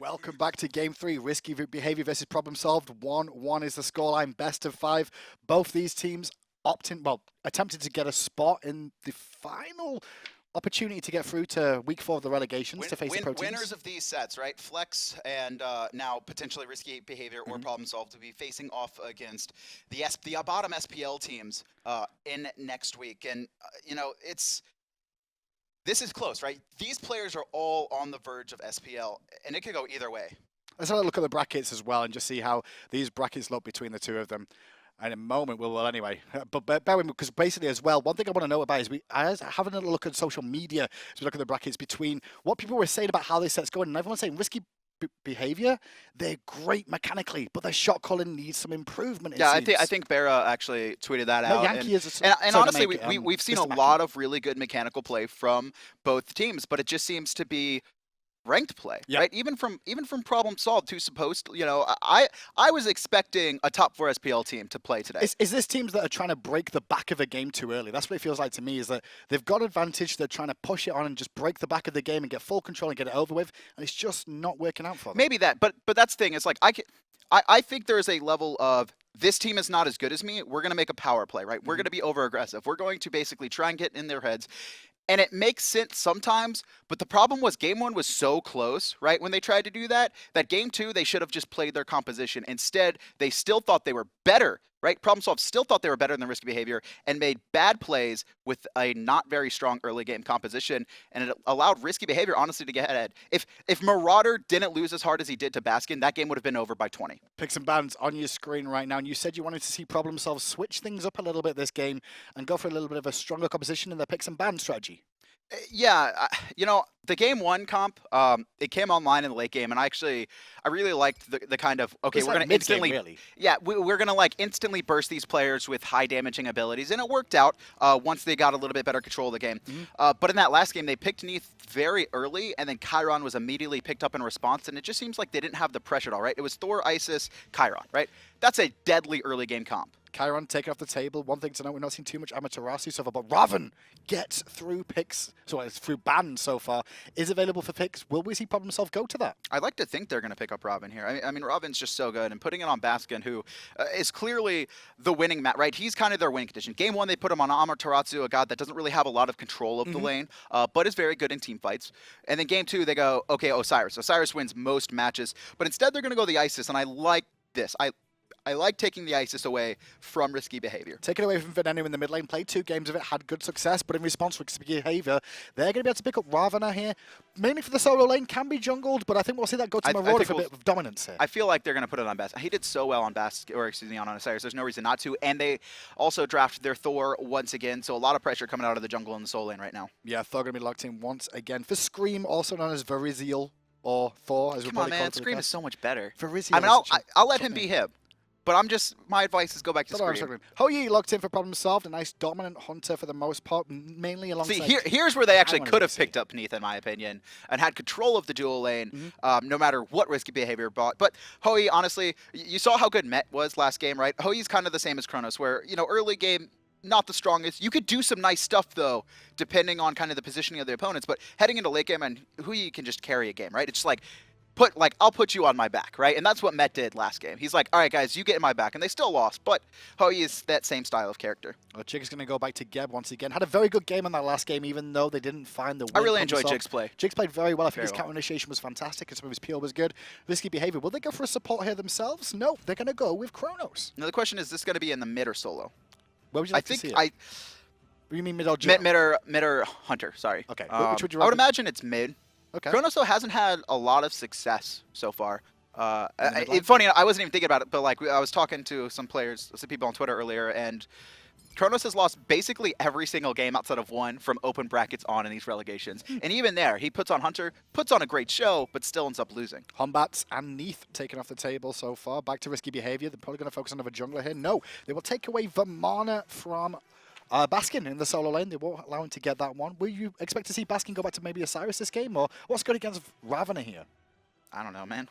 Welcome back to Game 3. Risky Behavior versus Problem Solved. 1-1 is the scoreline, best of 5. Both these teams attempted to get a spot in the final opportunity to get through to week 4 of the relegations to face the pro teams. Winners of these sets, right? Flex and now potentially Risky Behavior or Problem Solved to be facing off against the bottom SPL teams in next week. And, you know, this is close, right? These players are all on the verge of SPL, and it could go either way. Let's have a look at the brackets as well and just see how these brackets look between the two of them. And in a moment, well, anyway. But bear with me, because basically as well, one thing I want to know about is I was having a look at social media as we look at the brackets between what people were saying about how this set's going, and everyone's saying Risky Behavior, they're great mechanically, but their shot calling needs some improvement. Yeah, I think Bera actually tweeted that out. Metyankey and honestly, we've seen a lot of really good mechanical play from both teams, but it just seems to be ranked play, right? Even from Problem Solved, who's supposed to, you know, I was expecting a top 4 SPL team to play today. Is this teams that are trying to break the back of a game too early? That's what it feels like to me, is that they've got advantage, they're trying to push it on and just break the back of the game and get full control and get it over with, and it's just not working out for them. Maybe that, but that's the thing, it's like, I think there's a level of, this team is not as good as me, we're going to make a power play, right? We're going to be over-aggressive. We're going to basically try and get in their heads. And it makes sense sometimes, but the problem was Game 1 was so close, right? When they tried to do that Game 2, they should have just played their composition. Instead, they still thought they were better, right? Problem Solved still thought they were better than Risky Behavior and made bad plays with a not very strong early game composition, and it allowed Risky Behavior, honestly, to get ahead. If Marauder didn't lose as hard as he did to Baskin, that game would have been over by 20. Picks and bans on your screen right now, and you said you wanted to see Problem Solved switch things up a little bit this game and go for a little bit of a stronger composition in their picks and ban strategy. Yeah, you know, the Game 1 comp, it came online in the late game, and I really liked the kind of, okay, it's we're like going to instantly, really. Yeah, we're going to like instantly burst these players with high damaging abilities, and it worked out once they got a little bit better control of the game. But in that last game, they picked Neath very early, and then Chiron was immediately picked up in response, and it just seems like they didn't have the pressure at all, right? It was Thor, Isis, Chiron, right? That's a deadly early game comp. Chiron taken off the table. One thing to note, we've not seen too much Amaterasu so far, but Ravana gets through picks, so it's through bans so far. Is available for picks. Will we see Problem Solved go to that? I'd like to think they're going to pick up Ravana here. I mean, Ravana's just so good, and putting it on Baskin, who is clearly the winning mat, right? He's kind of their winning condition. Game 1, they put him on Amaterasu, a god that doesn't really have a lot of control of the lane, but is very good in team fights. And then Game 2, they go, okay, Osiris. Osiris wins most matches, but instead they're going to go the Isis, and I like this. I like taking the Isis away from Risky Behavior. Take it away from Venenu in the mid lane. Played 2 games of it, had good success, but in response to Risky Behavior, they're going to be able to pick up Ravana here. Mainly for the solo lane, can be jungled, but I think we'll see that go to Marauder for a bit of dominance here. I feel like they're going to put it on Baskin. He did so well on on Osiris. There's no reason not to. And they also drafted their Thor once again, so a lot of pressure coming out of the jungle in the solo lane right now. Yeah, Thor going to be locked in once again. For Scream, also known as Varizial, or Thor, as we're probably calling it. Scream is so much better. Varizial, I mean, I'll let him be him. But my advice is go back to Scream. Hou Yi locked in for Problem Solved, a nice dominant hunter for the most part, mainly alongside... See, here's where they actually could have picked up Neath, in my opinion, and had control of the dual lane, no matter what Risky Behavior brought. But Hou Yi, honestly, you saw how good Met was last game, right? Hou Yi's kind of the same as Chronos, where, you know, early game, not the strongest. You could do some nice stuff, though, depending on kind of the positioning of the opponents. But heading into late game, and Hou Yi can just carry a game, right? It's just like... I'll put you on my back, right? And that's what Met did last game. He's like, all right, guys, you get in my back. And they still lost, but Hou Yi is that same style of character. Well, Jigz is going to go back to Geb once again. Had a very good game in that last game, even though they didn't find the win. I really enjoyed Jigz' play. Jigz played very well. I think his counter initiation was fantastic, and some of his PO was good. Risky Behavior. Will they go for a support here themselves? No, they're going to go with Chronos. Now, the question is this going to be in the mid or solo? Where would you like to see it? You mean mid or mid or hunter, sorry. Okay, which would you I would imagine it's mid. Okay. Chronos, though, hasn't had a lot of success so far. It's funny, I wasn't even thinking about it, but like I was talking to some people on Twitter earlier, and Chronos has lost basically every single game outside of one from open brackets on in these relegations. And even there, he puts on Hunter, puts on a great show, but still ends up losing. Hombats and Neath taken off the table so far. Back to Risky Behavior. They're probably going to focus on another jungler here. No, they will take away Vamana from... Baskin in the solo lane, they won't allow him to get that one. Will you expect to see Baskin go back to maybe Osiris this game, or what's good against Ravana here? I don't know, man.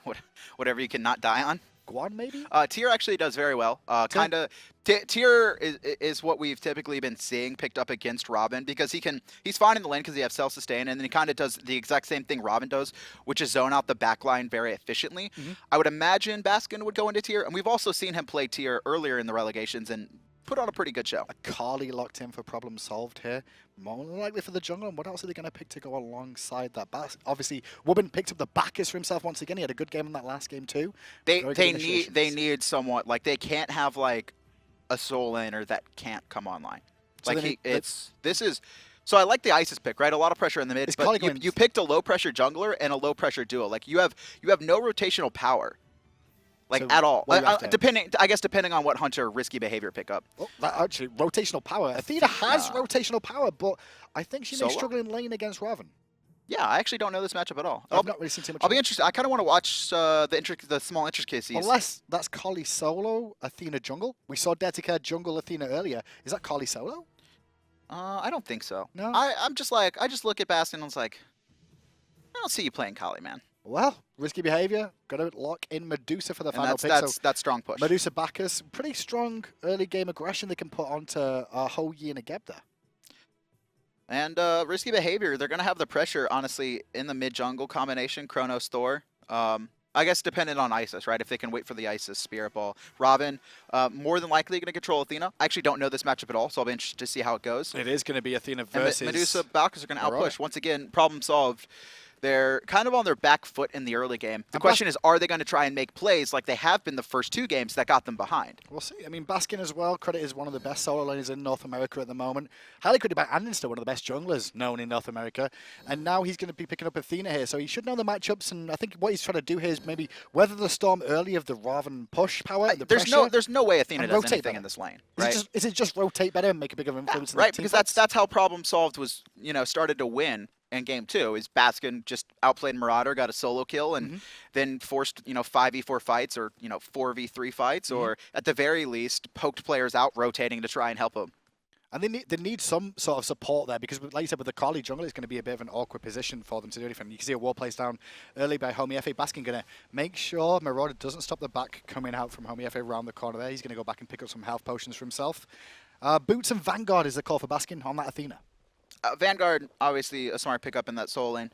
Whatever you can not die on. Guan, maybe? Tier actually does very well. Kind of Tier is what we've typically been seeing picked up against Robin because he's fine in the lane because he has self-sustain, and then he kind of does the exact same thing Robin does, which is zone out the backline very efficiently. I would imagine Baskin would go into Tier, and we've also seen him play Tier earlier in the Relegations and put on a pretty good show. Akali locked in for problem solved here. More than likely for the jungle, and what else are they going to pick to go alongside that? Obviously, Wubbn picked up the Bacchus for himself once again. He had a good game in that last game too. They need somewhat, like, they can't have like a soul laner that can't come online. So like so I like the Isis pick, right? A lot of pressure in the mid, but you picked a low pressure jungler and a low pressure duo. Like you have no rotational power. Like, so at all. Depending on what Hunter risky behavior pick up. Oh, actually, rotational power. Athena has rotational power, but I think she may struggle in lane against Ravana. Yeah, I actually don't know this matchup at all. I've not really seen too much. I'll be interested. I kind of want to watch the small intricacies. Unless that's Kali solo, Athena jungle. We saw Dedica jungle Athena earlier. Is that Kali solo? I don't think so. No. I just look at Baskin and I was like, I don't see you playing Kali, man. Well, risky behavior. Got to lock in Medusa for the final pick. That's strong push. Medusa Bacchus, pretty strong early game aggression they can put onto Hou Yi and a Geb there. And risky behavior, they're going to have the pressure, honestly, in the mid-jungle combination, Chronos, Thor. I guess dependent on Isis, right? If they can wait for the Isis Spirit Ball. Robin, more than likely going to control Athena. I actually don't know this matchup at all, so I'll be interested to see how it goes. It is going to be Athena versus... And Medusa, Bacchus are going to outpush. Once again, problem solved. They're kind of on their back foot in the early game. The question is, are they going to try and make plays like they have been the first two games that got them behind? We'll see. I mean, Baskin as well, credit is one of the best solo laners in North America at the moment. Highly credited by Anderson, one of the best junglers known in North America. And now he's going to be picking up Athena here, so he should know the matchups. And I think what he's trying to do here is maybe weather the storm early of the Ravana push power. There's no way Athena does anything in this lane. Right? Is it just rotate better and make a bigger influence? Right, because that's how problem solved was, started to win. In game 2 is Baskin just outplayed Marauder, got a solo kill, and then forced 5v4 fights or 4v3 fights, or at the very least poked players out rotating to try and help them. And they need some sort of support there because, like you said, with the Kali jungle, it's going to be a bit of an awkward position for them to do anything. You can see a wall placed down early by Homiefe. Baskin going to make sure Marauder doesn't stop the back coming out from Homiefe around the corner there. He's going to go back and pick up some health potions for himself. Boots and Vanguard is the call for Baskin on that Athena. Vanguard, obviously a smart pickup in that soul lane.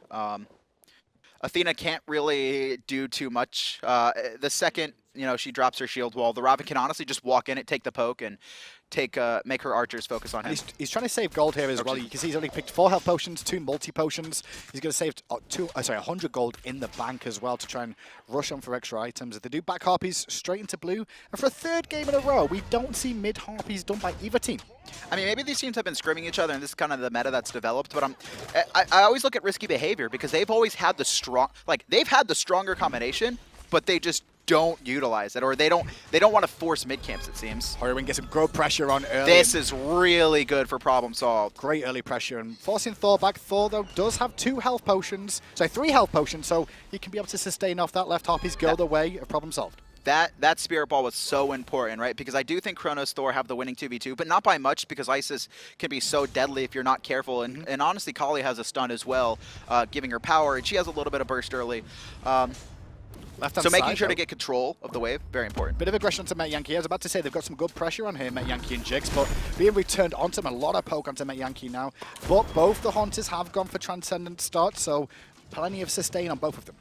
Athena can't really do too much. The second, she drops her shield wall, the Ravana can honestly just walk in it, take the poke, and make her archers focus on him. He's trying to save gold here as well. You can see he's only picked 4 health potions, 2 multi-potions. He's going to save 100 gold in the bank as well to try and rush on for extra items. If they do back Harpies straight into blue, and for a 3rd game in a row, we don't see mid Harpies done by either team. I mean, maybe these teams have been scrimming each other, and this is kind of the meta that's developed. But I always look at risky behavior because they've always had the stronger combination, but they just don't utilize it, or they don't want to force mid camps. It seems. Hurriwind gets some good pressure on early. This is really good for problem solved. Great early pressure and forcing Thor back. Thor though does have 3 health potions, so he can be able to sustain off that left Harpies go the way of problem solved. That Spirit Ball was so important, right? Because I do think Chronos Thor have the winning 2v2, but not by much because Isis can be so deadly if you're not careful. And honestly, Kali has a stun as well, giving her power, and she has a little bit of burst early. So making sure to get control of the wave, very important. Bit of aggression onto Metyankey. I was about to say they've got some good pressure on here, Metyankey and Jigz, but being returned onto him, a lot of poke onto Metyankey now. But both the Hunters have gone for Transcendent start, so plenty of sustain on both of them.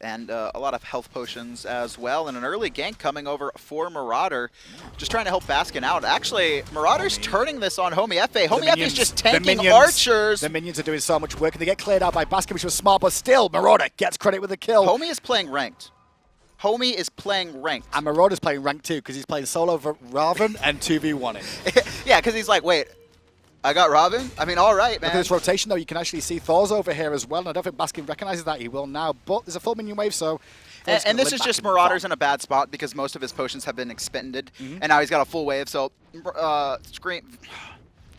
And a lot of health potions as well. And an early gank coming over for Marauder, just trying to help Baskin out. Actually, Marauder's turning this on Homiefe. Homiefe's just tanking archers. The minions are doing so much work, and they get cleared out by Baskin, which was smart, but still, Marauder gets credit with the kill. Homie is playing ranked. Homie is playing ranked. And Marauder's playing ranked too, because he's playing solo for Ravana and 2v1ing. Yeah, because he's like, wait, I got Robin? I mean, all right, man. Look at this rotation, though. You can actually see Thor's over here as well, and I don't think Baskin recognizes that. He will now, but there's a full minion wave, so... And this is just Marauder's in a bad spot because most of his potions have been expended, and now he's got a full wave, so...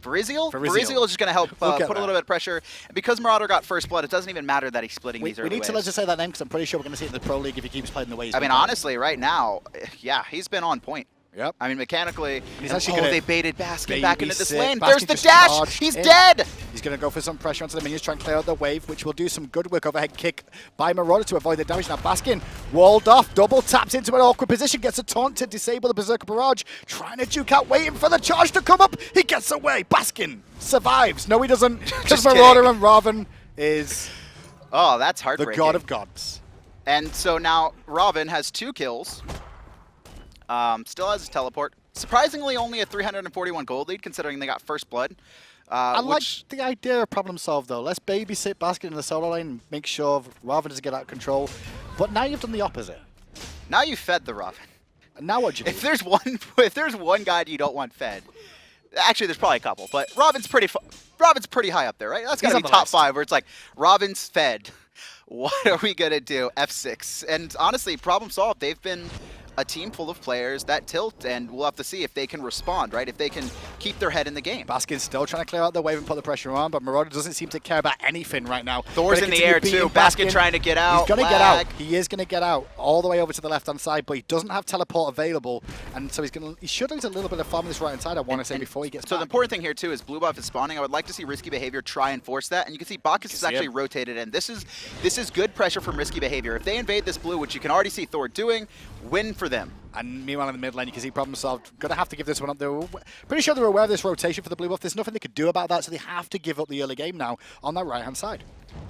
Varizial? Varizial is just going to help put a little bit of pressure. And because Marauder got first blood, it doesn't even matter that he's splitting these early waves. We need to say that name because I'm pretty sure we're going to see it in the Pro League if he keeps playing the way he's been. I mean, honestly, right now, yeah, he's been on point. Yep. I mean, mechanically, He's actually gonna they baited Baskin back into this babysit. lane. Baskin There's the just dash! charged He's in. dead! He's going to go for some pressure onto the minions, try and clear out the wave, which will do some good work. Overhead kick by Marauder to avoid the damage. Now Baskin walled off, double taps into an awkward position, gets a taunt to disable the Berserker Barrage, trying to duke out, waiting for the charge to come up. He gets away. Baskin survives. No, he doesn't, because Marauder and Ravana is Oh, that's the heartbreaking. god of gods. And so now Ravana has 2 kills. Still has his teleport. Surprisingly, only a 341 gold lead, considering they got first blood. I like the idea of problem solve, though. Let's babysit Baskin in the solo lane and make sure Ravana doesn't get out of control. But now you've done the opposite. Now you fed the Ravana. And now what do you do? If there's one guy you don't want fed, actually there's probably a couple, but Ravana's pretty high up there, right? That's gotta He's be on the top list. 5, where it's like Ravana's fed. What are we gonna do? F6. And honestly, problem solved. They've been a team full of players that tilt, and we'll have to see if they can respond, right? If they can keep their head in the game. Baskin's still trying to clear out the wave and put the pressure on, but Marauder doesn't seem to care about anything right now. Thor's Gonna in the continue air too. beating Baskin trying to get out. He's going to get Lag. out. He is going to get out all the way over to the left-hand side, but he doesn't have teleport available, and so he should lose a little bit of farm on this right-hand side, I want to say, before he gets So back. the important thing here too is blue buff is spawning. I would like to see Risky Behavior try and force that, and you can see Bacchus is actually rotated in. This is good pressure from Risky Behavior. If they invade this blue, which you can already see Thor doing, win for them. And meanwhile in the mid lane, you can see problem solved. Going to have to give this one up. They're pretty sure they're aware of this rotation for the blue buff. There's nothing they could do about that, so they have to give up the early game now on that right-hand side.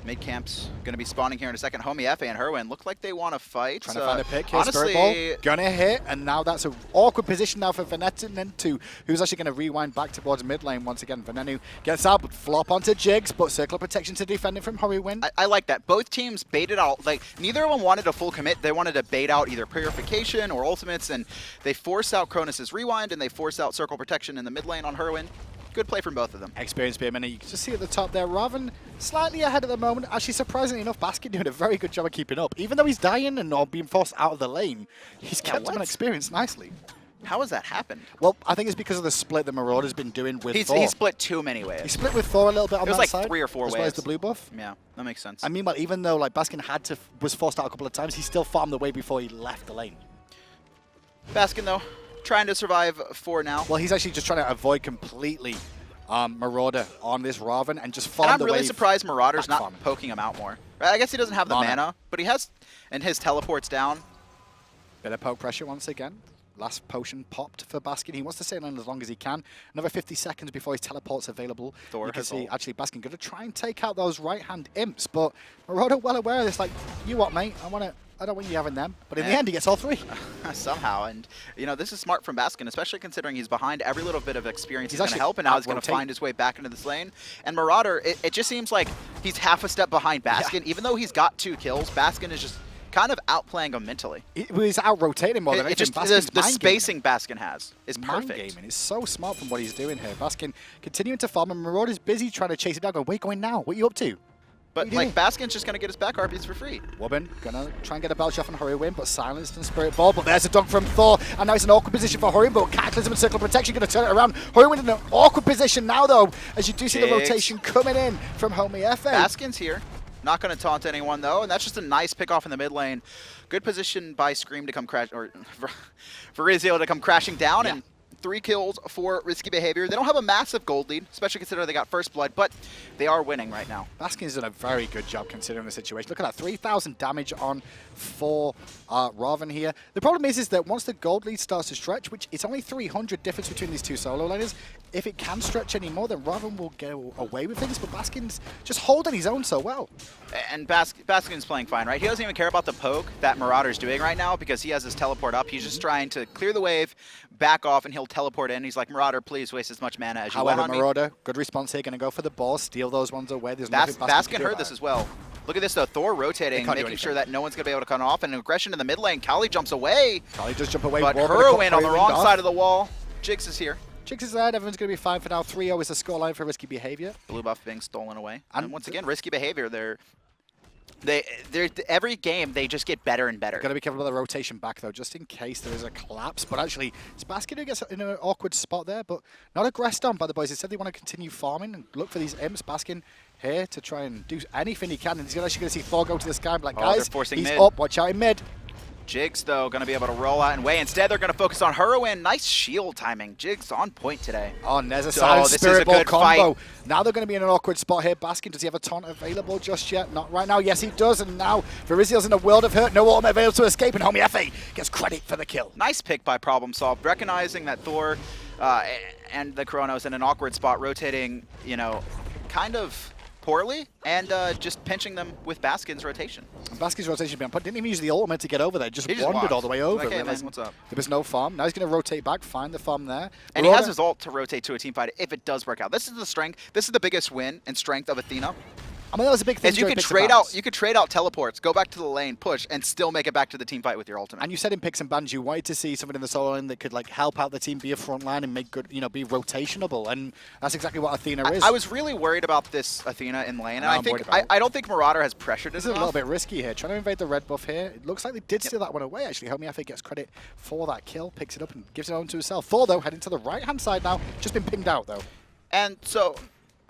Mid camp's going to be spawning here in a second. Homiefe and Hurriwind look like they want to fight. Trying to find a pick here, honestly, Spirit Ball. Gonna hit, and now that's an awkward position now for Venenu, who's actually going to rewind back towards mid lane once again. Venenu gets out, but flop onto Jigz, but circle of protection to defend it from Hurriwind. I like that. Both teams baited out. Like, neither of them wanted a full commit. They wanted to bait out either Purification or Ultimates, and they force out Chronos' rewind, and they force out circle protection in the mid lane on Hurriwind. Good play from both of them. Experienced Spearman, and you can just see at the top there, Ravana slightly ahead at the moment. Actually, surprisingly enough, Baskin doing a very good job of keeping up. Even though he's dying and not being forced out of the lane, he's kept him on experience nicely. How has that happened? Well, I think it's because of the split that Marauder's been doing with Thor. He split too many ways. He split with Thor a little bit on It was that like side. 3 or 4 as well as waves. the blue buff. Yeah, that makes sense. And meanwhile, even though like Baskin was forced out a couple of times, he still farmed the way before he left the lane. Baskin, though, trying to survive for now. Well, he's actually just trying to avoid completely Marauder on this Ravana and just farm And I'm the really wave surprised Marauder's back not farming. poking him out more. Right? I guess he doesn't have the mana, but he has, and his teleport's down. Bit of poke pressure once again. Last potion popped for Baskin. He wants to stay on as long as he can. Another 50 seconds before his teleport's available. Thor you can has see ult. actually Baskin going to try and take out those right-hand imps, but Marauder well aware of this. Like, you what, mate? I don't want you having them. But in the end, he gets all 3. Somehow, and you know, this is smart from Baskin, especially considering he's behind. Every little bit of experience He's is going to actually help, and now he's going to out-rotating. find his way back into this lane. And Marauder, it just seems like he's half a step behind Baskin. Even though he's got 2 kills, Baskin is just kind of outplaying him mentally. He's out-rotating more than anything. Baskin's The mind spacing Baskin has is mind perfect. gaming. It's so smart from what he's doing here. Baskin continuing to farm, and Marauder's busy trying to chase him down, going, where are you going now? What are you up to? But like Baskin's just going to get his back RPs for free. Wubbn gonna try and get a belch off on Hurriwind, but silenced and Spirit Ball. But there's a dunk from Thor, and now it's an awkward position for Hurriwind, but Cataclysm and Circle of Protection gonna turn it around. Hurriwind in an awkward position now, though, as you do see the Jigz. rotation coming in from Homiefe. Baskin's here. Not going to taunt anyone, though, and that's just a nice pick off in the mid lane. Good position by Scream to come crash, or Varizial to come crashing down, and 3 kills for Risky Behavior. They don't have a massive gold lead, especially considering they got first blood, but they are winning right now. Baskin's done a very good job considering the situation. Look at that, 3,000 damage on for Ravana here. The problem is that once the gold lead starts to stretch, which it's only 300 difference between these 2 solo laners, if it can stretch anymore, then Ravana will go away with things, but Baskin's just holding his own so well. And Baskin's playing fine, right? He doesn't even care about the poke that Marauder's doing right now because he has his teleport up. He's just trying to clear the wave, back off, and he'll teleport in. He's like, Marauder, please waste as much mana as you want However, on me. Marauder, good response here, going to go for the ball, steal those ones away. There's nothing Baskin can do heard about this it. as well. Look at this, though. Thor rotating, can't do making sure anything. that no one's going to be able to cut off. And an aggression in the mid lane. Kali jumps away, Kali does jump away. but War gonna cut Hurriwind on the Hurriwind wrong off. side of the wall. Jigz is here. Jigz is there. Everyone's going to be fine for now. 3-0 is the scoreline for Risky Behavior. Blue buff being stolen away. And And once again, Risky Behavior. They're every game they just get better and better. Got to be careful with the rotation back, though, just in case there is a collapse. But actually, it's Baskin who gets in an awkward spot there, but not aggressed on by the boys. They said they want to continue farming and look for these imps. Baskin here to try and do anything he can. And he's actually going to see Thor go to the sky and be like, Oh, they're guys, forcing he's mid. up. Watch out in mid. Jigz, though, going to be able to roll out and way. Instead, they're going to focus on Hurriwind. Nice shield timing. Jigz on point today. Oh, and there's a silent this spirit is a ball good combo. fight. Now they're going to be in an awkward spot here. Baskin, does he have a taunt available just yet? Not right now. Yes, he does. And now Varizial's in a world of hurt. No ultimate available to escape, and Homiefe gets credit for the kill. Nice pick by Problem Solved, recognizing that Thor and the Chronos in an awkward spot, rotating, you know, kind of poorly, and just pinching them with Baskin's rotation. And Baskin's rotation being put, didn't even use the ultimate to get over there, just wandered walked. all the way over. Like, hey, man, realizing what's up? There was no farm. Now he's going to rotate back, find the farm there. And he has his ult to rotate to a team fight if it does work out. This is the strength. This is the biggest win and strength of Athena. I mean, that was a big thing. Is you could trade out teleports, go back to the lane, push, and still make it back to the team fight with your ultimate. And you said in picks and bans you wanted to see something in the solo lane that could like help out the team, be a front line, and make good, you know, be rotationable. And that's exactly what Athena is. I was really worried about this Athena in lane, and I don't think Marauder has pressured it This is enough. a little bit risky here, trying to invade the red buff here. It looks like they did steal that one away, actually. Homiefe gets credit for that kill, picks it up and gives it on to himself. Thor, though, heading to the right-hand side now. Just been pinged out, though. And so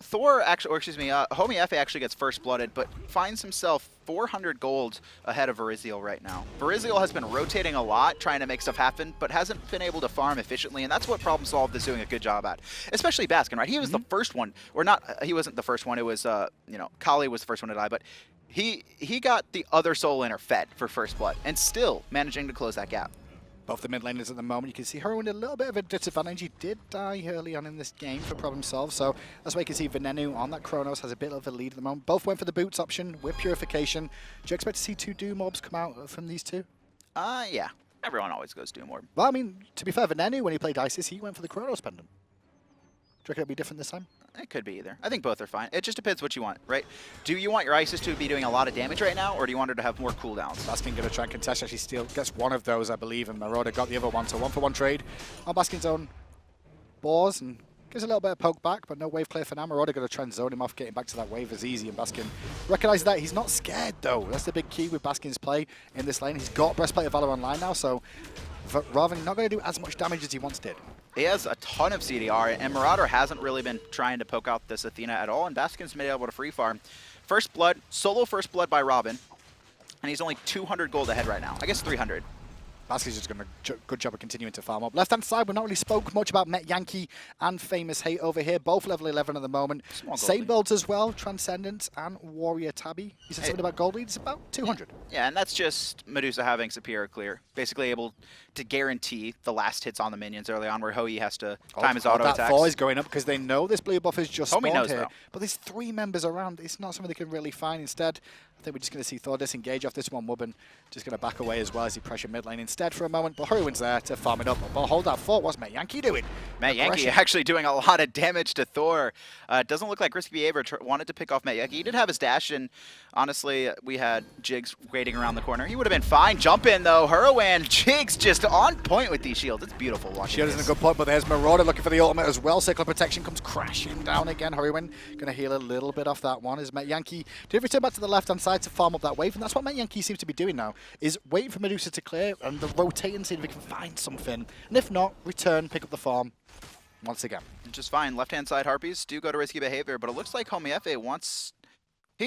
Thor actually, or excuse me, Homiefe actually gets first blooded, but finds himself 400 gold ahead of Varizial right now. Varizial has been rotating a lot, trying to make stuff happen, but hasn't been able to farm efficiently, and that's what Problem Solved is doing a good job at. Especially Baskin, right? He was the first one, or not, he wasn't the first one, it was, you know, Kali was the first one to die, but he got the other soul laner fed for first blood, and still managing to close that gap. Both the mid laners at the moment, you can see Hurriwind a little bit of a disadvantage. He did die early on in this game for Problem Solved, so that's why you can see Venenu on that Chronos has a bit of a lead at the moment. Both went for the boots option with Purification. Do you expect to see 2 Doom mobs come out from these two? Yeah. Everyone always goes Doom Orb. Well, I mean, to be fair, Venenu, when he played Isis, he went for the Chronos pendant. Do you reckon it'll be different this time? It could be either. I think both are fine. It just depends what you want, right? Do you want your Isis to be doing a lot of damage right now, or do you want her to have more cooldowns? Baskin going to try and contest. Actually, still gets one of those, I believe, and Marauder got the other one. So 1-for-1 trade on Baskin's own boars, and gives a little bit of poke back, but no wave clear for now. Marauder going to try and zone him off. Getting back to that wave is easy, and Baskin recognizes that. He's not scared, though. That's the big key with Baskin's play in this lane. He's got Breastplate of Valor online now, so Ravana not going to do as much damage as he once did. He has a ton of CDR, and Marauder hasn't really been trying to poke out this Athena at all, and Baskin's been able to free farm. First blood, solo first blood by Robin, and he's only 200 gold ahead right now. I guess 300. Baskin's just going to good job of continuing to farm up. Left-hand side, we've not really spoke much about Metyankey and FaymousHate over here. Both level 11 at the moment. Same builds as well, Transcendence and Warrior Tabby. You said something about gold leads? About 200. Yeah, and that's just Medusa having superior clear. Basically able to guarantee the last hits on the minions early on, where Hou Yi has to time his auto attacks. That thor is going up because they know this blue buff is just spawned knows, here. though. But there's 3 members around. It's not something they can really find. Instead, I think we're just going to see Thor disengage off this one. Wubbn just going to back away as well as he pressure mid lane instead for a moment. But Hurriwind's there to farm it up. But hold that thought. What's Metyankey doing? Metyankey actually doing a lot of damage to Thor. It doesn't look like risky behavior. Wanted to pick off Metyankey. He did have his dash, and honestly, we had Jigz waiting around the corner. He would have been fine. Jump in, though. Hurriwind, Jigz just on point with these shields. It's beautiful watching Shield is in a good point, but there's Marauder looking for the ultimate as well. Circle of Protection comes crashing down again. Hurriwind going to heal a little bit off that one. Is Metyankey to return back to the left-hand side to farm up that wave, and that's what Metyankey seems to be doing now, is waiting for Medusa to clear and the rotate and see if we can find something. And if not, return, pick up the farm once again. Just fine. Left-hand side Harpies do go to risky behavior, but it looks like Homiefe wants...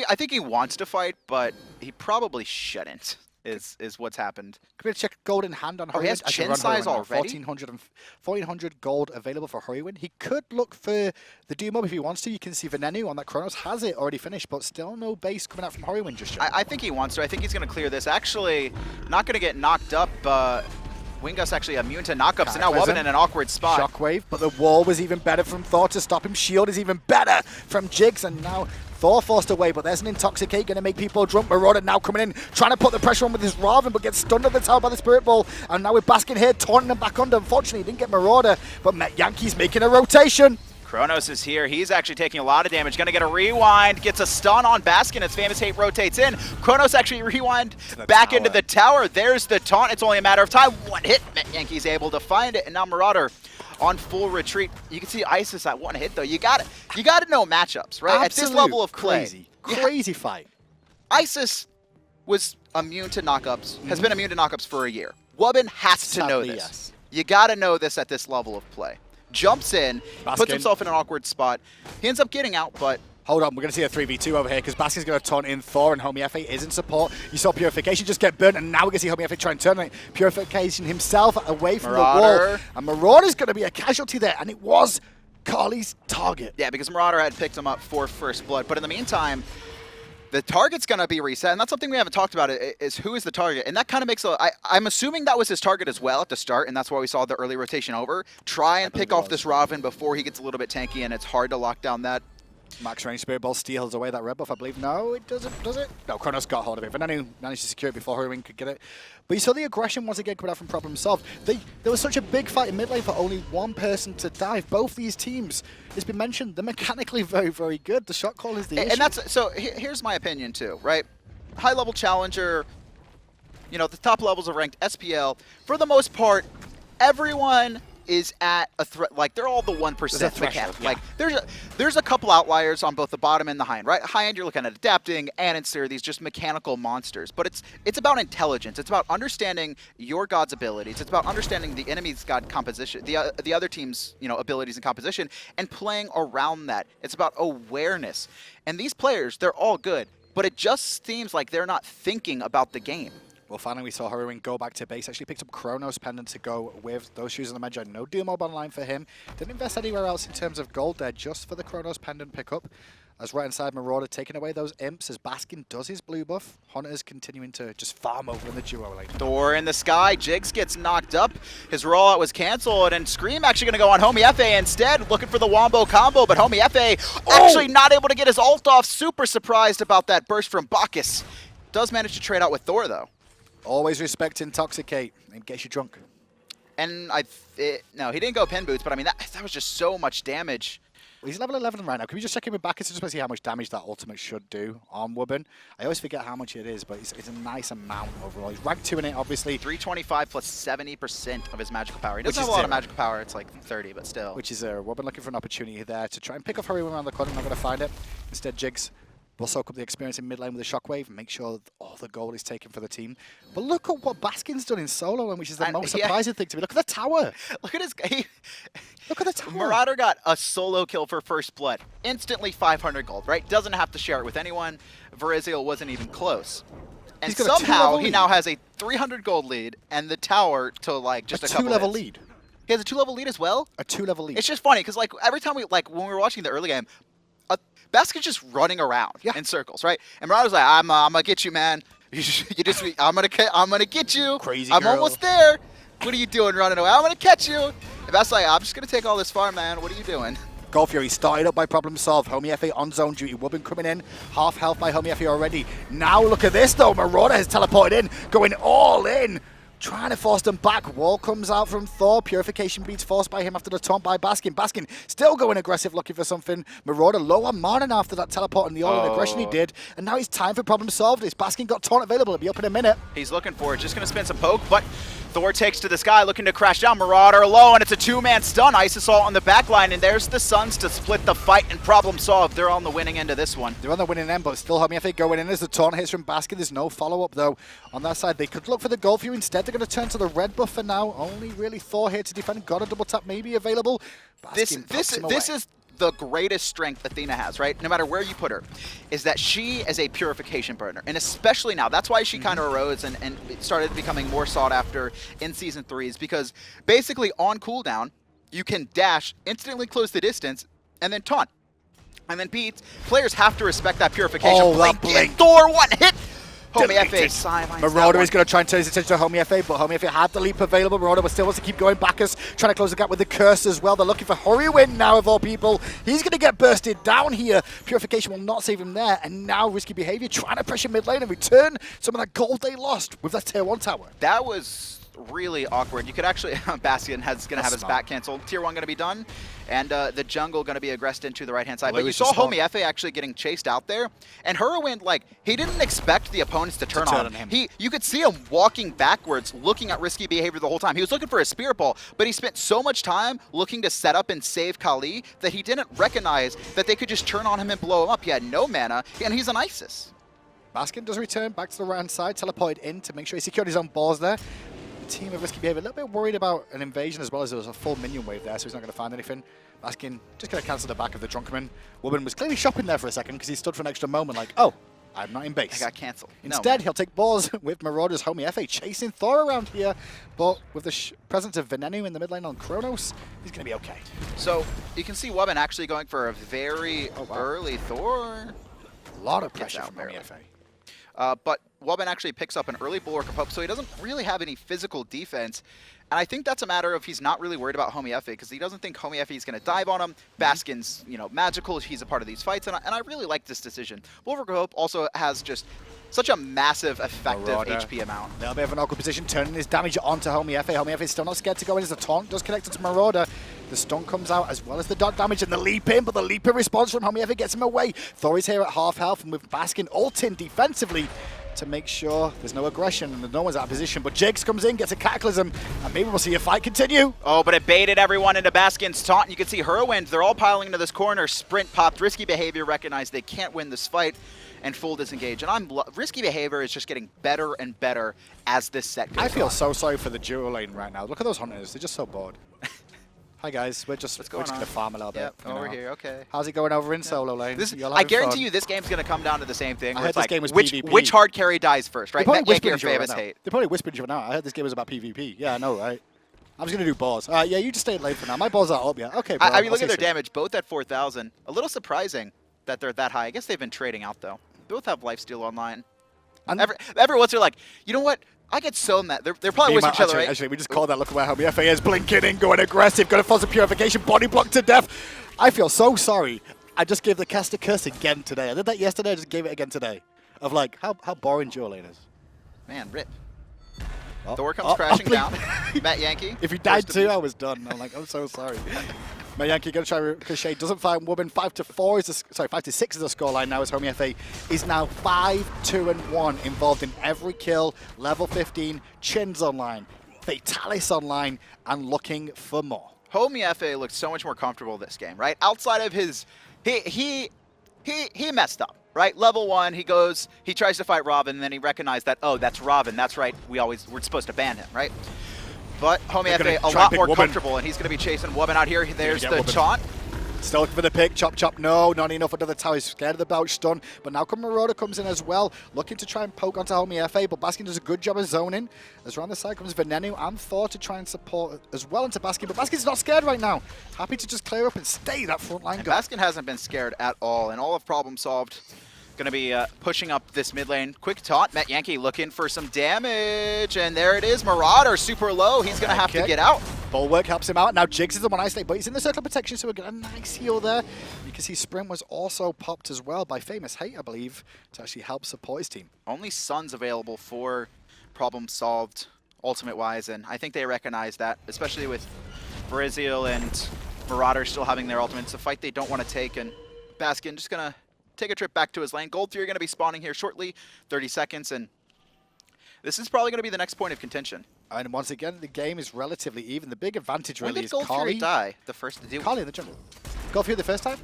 I think he wants to fight, but he probably shouldn't, is what's happened. Can we check gold in hand on Hurriwind? He has chin size already? 1,400 gold available for Hurriwind. He could look for the Doom Mob if he wants to. You can see Venenu on that Chronos has it already finished, but still no base coming out from Hurriwind just yet. I think he wants to. I think he's going to clear this. Actually, not going to get knocked up. Wingus actually immune to knockups, and now Wubbn in an awkward spot. Shockwave, but the wall was even better from Thor to stop him. Shield is even better from Jigz, and now Thor forced away, but there's an Intoxicate going to make people drunk. Marauder now coming in, trying to put the pressure on with his Ravana, but gets stunned at the tower by the Spirit Ball. And now with Baskin here, taunting him back under. Unfortunately, he didn't get Marauder, but Metyankey's making a rotation. Chronos is here. He's actually taking a lot of damage. Gonna get a rewind. Gets a stun on Baskin as FaymousHate rotates in. Chronos actually rewind back into the tower. There's the taunt. It's only a matter of time. One hit. Metyankey's able to find it, and now Marauder on full retreat. You can see Isis at one hit though. You got to know matchups, right? Absolute at this level of play. Crazy fight. Isis was immune to knockups. Has been immune to knockups for a year. Wubbn has to know this. Yes. You got to know this at this level of play. Jumps in, Baskin puts himself in an awkward spot. He ends up getting out, but Hold on, we're going to see a 3v2 over here because Baskin's going to taunt in Thor and Homiefe is in support. You saw Purification just get burnt, and now we're going to see Homiefe try and turn it. Purification himself away from the wall. And Marauder's going to be a casualty there, and it was Carly's target. Yeah, because Marauder had picked him up for first blood. But in the meantime, the target's going to be reset, and that's something we haven't talked about, is who is the target. And that kind of makes I'm assuming that was his target as well at the start, and that's why we saw the early rotation over. Try and pick off this Ravana before he gets a little bit tanky, and it's hard to lock down that. Max range Spirit Ball steals away that red buff, I believe. No, it doesn't, does it? No, Chronos got hold of it. Venenu managed to secure it before Hurriwind could get it. But you saw the aggression once again coming out from Problem Solved. There was such a big fight in mid lane for only one person to dive. Both these teams, it's been mentioned, they're mechanically very, very good. The shot call is the issue. And that's, so here's my opinion too, right? High level challenger, you know, the top levels of ranked SPL, for the most part, everyone is at a threat, like they're all the 1% mechanic. Yeah. Like there's a couple outliers on both the bottom and the high end, right? High end you're looking at adapting, and it's these just mechanical monsters. But it's about intelligence. It's about understanding your god's abilities. It's about understanding the enemy's god composition, the other team's, you know, abilities and composition, and playing around that. It's about awareness. And these players, they're all good, but it just seems like they're not thinking about the game. Well, finally, we saw Hurriwind go back to base. Actually picked up Chronos pendant to go with those shoes on the Magi. No dual mob online for him. Didn't invest anywhere else in terms of gold there, just for the Chronos pendant pickup. As right inside Marauder taking away those imps as Baskin does his blue buff. Hunter's continuing to just farm over in the duo lane. Thor in the sky. Jigz gets knocked up. His rollout was canceled, and Scream actually going to go on Homiefe instead, looking for the wombo combo, but Homiefe actually not able to get his ult off. Super surprised about that burst from Bacchus. Does manage to trade out with Thor, though. Always respect Intoxicate. It gets you drunk. And no, he didn't go pin boots, but I mean, that was just so much damage. Well, he's level 11 right now. Can we just check in with Bacchus just to see how much damage that ultimate should do on Wubbn? I always forget how much it is, but it's a nice amount overall. He's rank 2 in it, obviously. 325 plus 70% of his magical power. He doesn't have a lot of magical power. It's like 30, but still. Which is Wubbn looking for an opportunity there to try and pick off Hurriwind around the corner. Not going to find it. Instead, Jigz will soak up the experience in mid lane with a shockwave and make sure that all the gold is taken for the team. But look at what Baskin's done in solo, which is the most surprising thing to me. Look at the tower. Look at his. Look at the tower. Marauder got a solo kill for first blood. Instantly 500 gold, right? Doesn't have to share it with anyone. Varizial wasn't even close. And somehow he now has a 300 gold lead and the tower to like just a couple 2-level lead. He has a 2-level lead as well? A 2-level lead. It's just funny because like every time when we were watching the early game, Baskin's just running around in circles, right? And Marauder's like, I'm gonna get you, man. I'm gonna get you. Crazy I'm girl. almost there. What are you doing running away? I'm gonna catch you. And Baskin's like, I'm just gonna take all this farm, man. What are you doing? Goal Fury started up by Problem Solved. Homiefe on zone duty. Wubbn coming in. Half health by Homiefe already. Now look at this though. Marauder has teleported in, going all in. Trying to force them back. Wall comes out from Thor. Purification beats forced by him after the taunt by Baskin. Baskin still going aggressive, looking for something. Marauder low on mana after that teleport and the all-in aggression he did. And now it's time for Problem Solved. It's Baskin got taunt available. It'll be up in a minute. He's looking for it. Just going to spin some poke, but Thor takes to the sky, looking to crash down. Marauder low, and it's a 2-man stun. Ice Assault on the back line, and there's the Suns to split the fight and Problem Solved. They're on the winning end of this one. They're on the winning end, but still Homiefe going in as the taunt hits from Baskin. There's no follow-up, though, on that side. They could look for the goal view. Instead, they're going to turn to the red buff for now. Only really Thor here to defend. Got a double tap maybe available. This is the greatest strength Athena has, right? No matter where you put her, is that she is a purification burner. And especially now, that's why she kind of arose and started becoming more sought after in Season 3, is because basically on cooldown, you can dash, instantly close the distance, and then taunt. And then players have to respect that purification. Oh, that blink. Thor, one hit! Homiefe sidelines. Marauder is going to try and turn his attention to Homiefe, but Homiefe had the leap available. Marauder still wants to keep going. Bacchus trying to close the gap with the curse as well. They're looking for Hurriwind now, of all people. He's going to get bursted down here. Purification will not save him there. And now Risky Behavior trying to pressure mid lane and return some of that gold they lost with that tier 1 tower. That was really awkward. You could actually, Baskin is going to have his back canceled. Tier 1 going to be done. And the jungle going to be aggressed into the right-hand side. But you saw Homiefe actually getting chased out there. And Hurriwind, like, he didn't expect the opponents to turn on him. You could see him walking backwards, looking at Risky Behavior the whole time. He was looking for a Spirit Ball, but he spent so much time looking to set up and save Kali that he didn't recognize that they could just turn on him and blow him up. He had no mana, and he's an Isis. Baskin does return back to the right-hand side, teleported in to make sure he secured his own balls there. team of Risky Behavior a little bit worried about an invasion as well as there was a full minion wave there, so he's not going to find anything. Baskin just going to cancel the back of the Drunkerman. Wubbn was clearly shopping there for a second because he stood for an extra moment like, oh, I'm not in base. I got cancelled. Instead, he'll take balls with Marauder's Homiefe chasing Thor around here, but with the presence of Venenu in the mid lane on Chronos, he's going to be okay. So you can see Wubbn actually going for a very early Thor. A lot of pressure from Homiefe. But Wubbn actually picks up an early bulwark of hope, so he doesn't really have any physical defense. And I think that's a matter of he's not really worried about Homiefe because he doesn't think Homiefe is going to dive on him. Baskin's, magical. He's a part of these fights, and I really like this decision. Bulwark of Hope also has just such a massive, effective Marauder. HP amount. A little bit of an awkward position, turning his damage onto Homiefe. Homiefe is still not scared to go in as the taunt does connect to Marauder. The stun comes out as well as the dot damage and the leap in, but the leap in response from Homiefe gets him away. Thor is here at half health, and with Baskin ulting defensively to make sure there's no aggression and no one's out of position. But Jigz comes in, gets a Cataclysm, and maybe we'll see a fight continue. Oh, but it baited everyone into Baskin's taunt. And you can see Hurriwind, they're all piling into this corner. Sprint popped, Risky Behavior recognized they can't win this fight, and full disengage. And Risky Behavior is just getting better and better as this set goes on. I feel so sorry for the duo lane right now. Look at those hunters, they're just so bored. Hi guys, we're just going to farm a little bit. Over here, okay. How's it going over in solo lane? I guarantee you this game's going to come down to the same thing. I Where heard it's this like, game was which PvP. hard carry dies first, right? Metyankey or FaymousHate. They're probably whispering to you now. I heard this game was about PvP. Yeah, I know, right? I'm just going to do balls. Yeah, you just stay late for now. My balls are up, yeah. Okay, bro. I mean, look at their damage, both at 4,000. A little surprising that they're that high. I guess they've been trading out, though. Both have lifesteal online. And every once they're like, you know what? I get so mad. They're probably whispering each other, right? Actually, we just called that. Look at where Homiefe is. Blinking in, going aggressive, going to Fuzz of Purification, body block to death. I feel so sorry. I just gave the caster curse again today. I did that yesterday. I just gave it again today. Of like, how boring duo lane is. Man, rip. Thor comes crashing down. Metyankey. If he died too, I was done. I'm like, I'm so sorry. Metyankey going to try ricochet, doesn't find Wubbn. 5-4 is the 5-6 is the scoreline now as Homiefe is now 5-2-1 involved in every kill. Level 15, Chin's online, Fatalis online, and looking for more. Homiefe looks so much more comfortable this game, right? Outside of his, he messed up, right? Level 1, he tries to fight Ravana, and then he recognized that, oh, that's Ravana, that's right. We're supposed to ban him, right? But Homiefe a lot more comfortable, and he's going to be chasing Wubbn out here. There's the taunt. Still looking for the pick. Chop, chop. No, not enough. Another tower. He's scared of the Bouch stun. But now Marauder comes in as well, looking to try and poke onto Homiefe. But Baskin does a good job of zoning. As around the side comes Venenu and Thor to try and support as well into Baskin. But Baskin's not scared right now. Happy to just clear up and stay that front line. Baskin hasn't been scared at all, and all of problem solved. Going to be pushing up this mid lane. Quick taunt. Metyankey looking for some damage. And there it is. Marauder super low. He's going to have to get out. Bulwark helps him out. Now Jigz is the one isolate, but he's in the circle of protection, so we get a nice heal there. You can see Sprint was also popped as well by FaymousHate, I believe, to actually help support his team. Only Sun's available for problem solved ultimate-wise, and I think they recognize that, especially with Varizial and Marauder still having their ultimate. It's a fight they don't want to take, and Baskin just going to take a trip back to his lane. Gold Fury going to be spawning here shortly, 30 seconds, and this is probably going to be the next point of contention. And once again, the game is relatively even. The big advantage really is Gold Fury die the first to do. Kali in the jungle. Gold Fury the first time?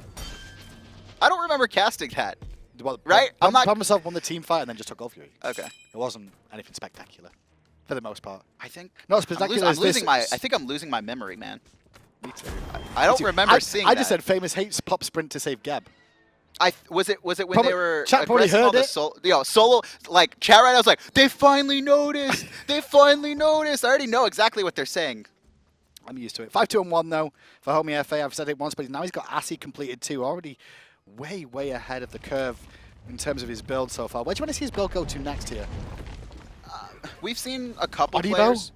I don't remember casting that. Well, right? I'm not. Myself won the team fight and then just took Gold Fury. Okay. It wasn't anything spectacular, for the most part. I think. Not spectacular. I think I'm losing my memory, man. Me too. I don't remember seeing that. I just said FaymousHate's pop sprint to save Geb. Was it when they were chat probably heard it. Solo, like chat right now was like, they finally noticed. They finally noticed. I already know exactly what they're saying. I'm used to it. 5-2-1 though for Homiefe. I've said it once, but now he's got Assy completed too. Already way ahead of the curve in terms of his build so far. Where do you want to see his build go to next here? We've seen a couple players.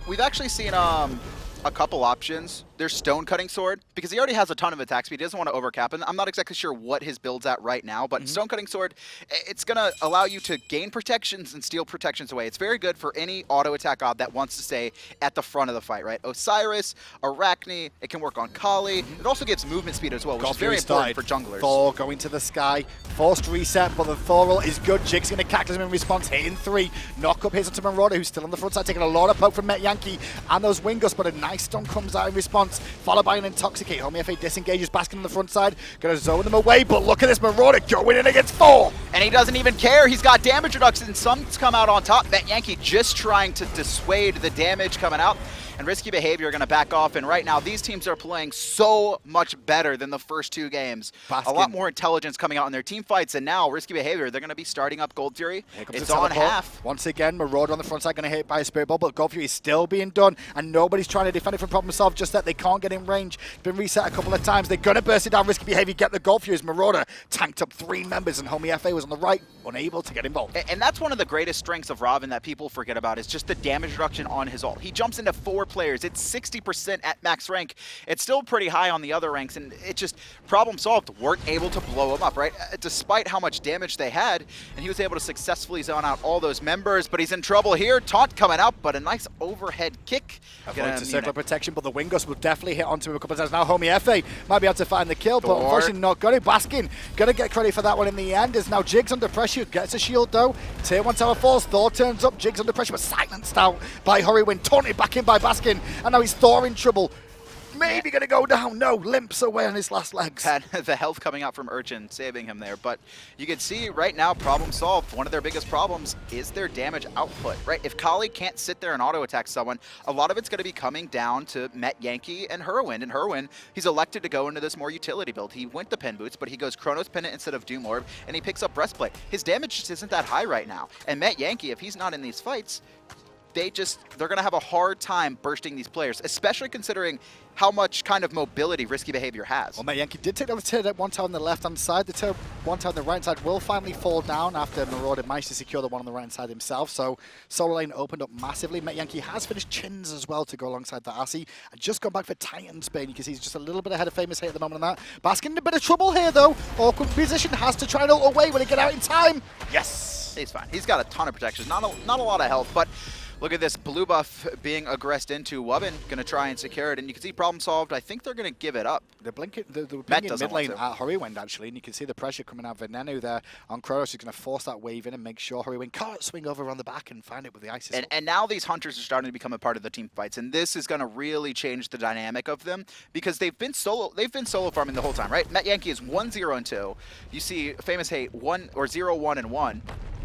We've actually seen a couple options. There's Stone Cutting Sword, because he already has a ton of attack speed. He doesn't want to overcap, and I'm not exactly sure what his build's at right now, but Stone Cutting Sword, it's going to allow you to gain protections and steal protections away. It's very good for any auto attack god that wants to stay at the front of the fight, right? Osiris, Arachne, it can work on Kali. It also gives movement speed as well, which is very important for junglers. Thor going to the sky. Forced reset, but the Thor is good. Jigz going to Cataclysm in response, hitting 3. Knock up hits onto Marauder, who's still on the front side, taking a lot of poke from Metyankey and those Wingus, but a Nice stun comes out in response, followed by an Intoxicate. Homiefe disengages Baskin on the front side, gonna zone them away, but look at this Marauder going in against Thor! And he doesn't even care. He's got damage reduction. Some's come out on top. Metyankey just trying to dissuade the damage coming out. And Risky Behavior are going to back off. And right now, these teams are playing so much better than the first two games. Baskin. A lot more intelligence coming out in their team fights. And now, Risky Behavior, they're going to be starting up Gold Fury. It's on half. Once again, Marauder on the front side going to hit by a Spirit Ball, but Gold Fury is still being done. And nobody's trying to defend it from Problem Solve, just that they can't get in range. It's been reset a couple of times. They're going to burst it down. Risky Behavior, get the Gold Fury as Marauder tanked up 3 members. And Homiefe was on the right, unable to get involved. And that's one of the greatest strengths of Ravana that people forget about, is just the damage reduction on his ult. He jumps into 4 players. It's 60% at max rank. It's still pretty high on the other ranks, and it just, problem solved, weren't able to blow him up, right? Despite how much damage they had, and he was able to successfully zone out all those members, but he's in trouble here. Taunt coming out, but a nice overhead kick. Avoids the circle of protection, but the Wingos will definitely hit onto him a couple of times. Now Homiefe might be able to find the kill, but unfortunately not got it. Baskin gonna get credit for that one in the end, as now Jigz under pressure, gets a shield though. Tier 1 tower falls, Thor turns up, Jigz under pressure, but silenced out by Hurriwind, taunted back in by Baskin, and now he's Thor in trouble. Maybe gonna go down. No, limps away on his last legs. Had the health coming out from Urchin saving him there, but you can see right now, problem solved. One of their biggest problems is their damage output, right? If Kali can't sit there and auto attack someone, a lot of it's gonna be coming down to Metyankey and Hurriwind. And Hurriwind, he's elected to go into this more utility build. He went to Pen Boots, but he goes Chronos Pendant instead of Doom Orb, and he picks up Breastplate. His damage just isn't that high right now. And Metyankey, if he's not in these fights, they're going to have a hard time bursting these players, especially considering how much kind of mobility Risky Behavior has. Well, Metyankey did take over the tier 1 tower on the left-hand side. The tier 1 tower on the right side will finally fall down after Marauder managed to secure the one on the right side himself. So solo lane opened up massively. Metyankey has finished Chins as well to go alongside the Assy. And just gone back for Titan's Bane. You can see he's just a little bit ahead of FaymousHate at the moment on that. Baskin in a bit of trouble here, though. Awkward position, has to try and ult away. Will he get out in time? Yes! He's fine. He's got a ton of protection. Not a lot of health, but look at this blue buff being aggressed into Wubbn. Going to try and secure it, and you can see problem solved. I think they're going to give it up. They're blinking mid lane at Hurriwind, actually, and you can see the pressure coming out of Venenu there on Chronos. He's going to force that wave in and make sure Hurriwind can't swing over on the back and find it with the ISIS. And now these hunters are starting to become a part of the team fights, and this is going to really change the dynamic of them, because they've been solo farming the whole time, right? Metyankey is 1-0 and 2. You see FaymousHate 0-1 and 1.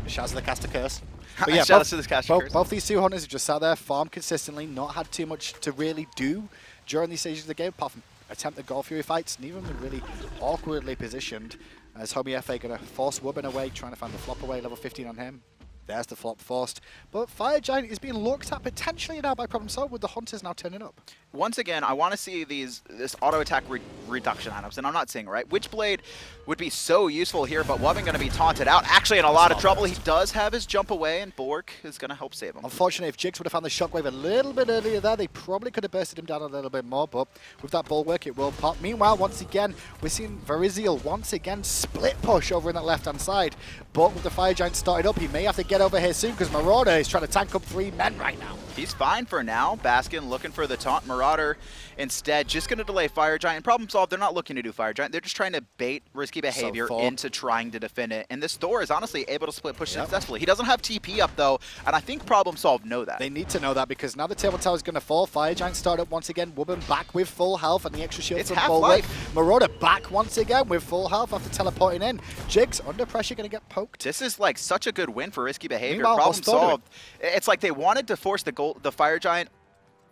Shouts to the caster curse. But yeah, shout out to this caster curse. Both these two hunters have just sat there, farmed consistently, not had too much to really do during these stages of the game, apart from attempt the Gold Fury fights. Neither of them are really awkwardly positioned, as Homiefe going to force Wubbn away, trying to find the flop away, level 15 on him. There's the flop forced. But Fire Giant is being looked at potentially now by Problem Solved, with the hunters now turning up. Once again, I want to see this auto attack reduction items, and I'm not seeing, right? Witchblade would be so useful here, but Wubbn going to be taunted out. Actually in a lot of trouble. He does have his jump away, and Bulwark is going to help save him. Unfortunately, if Jigz would have found the shockwave a little bit earlier there, they probably could have bursted him down a little bit more, but with that Bulwark, it will pop. Meanwhile, once again, we're seeing Varizial once again split push over in that left-hand side, but with the Fire Giant started up, he may have to get over here soon, because Marauder is trying to tank up 3 men right now. He's fine for now. Baskin looking for the taunt. Marauder instead just going to delay Fire Giant. Problem solved. They're not looking to do Fire Giant. They're just trying to bait Risky Behavior into trying to defend it. And this Thor is honestly able to split push successfully. He doesn't have TP up though, and I think Problem Solved know that. They need to know that, because now the table tower is going to fall. Fire Giant start up once again. Wubbn back with full health and the extra shield from Bulwark. Marauder back once again with full health after teleporting in. Jigz under pressure, going to get poked. This is like such a good win for Risky Behavior. Problem solved. It's like they wanted to force the Fire Giant,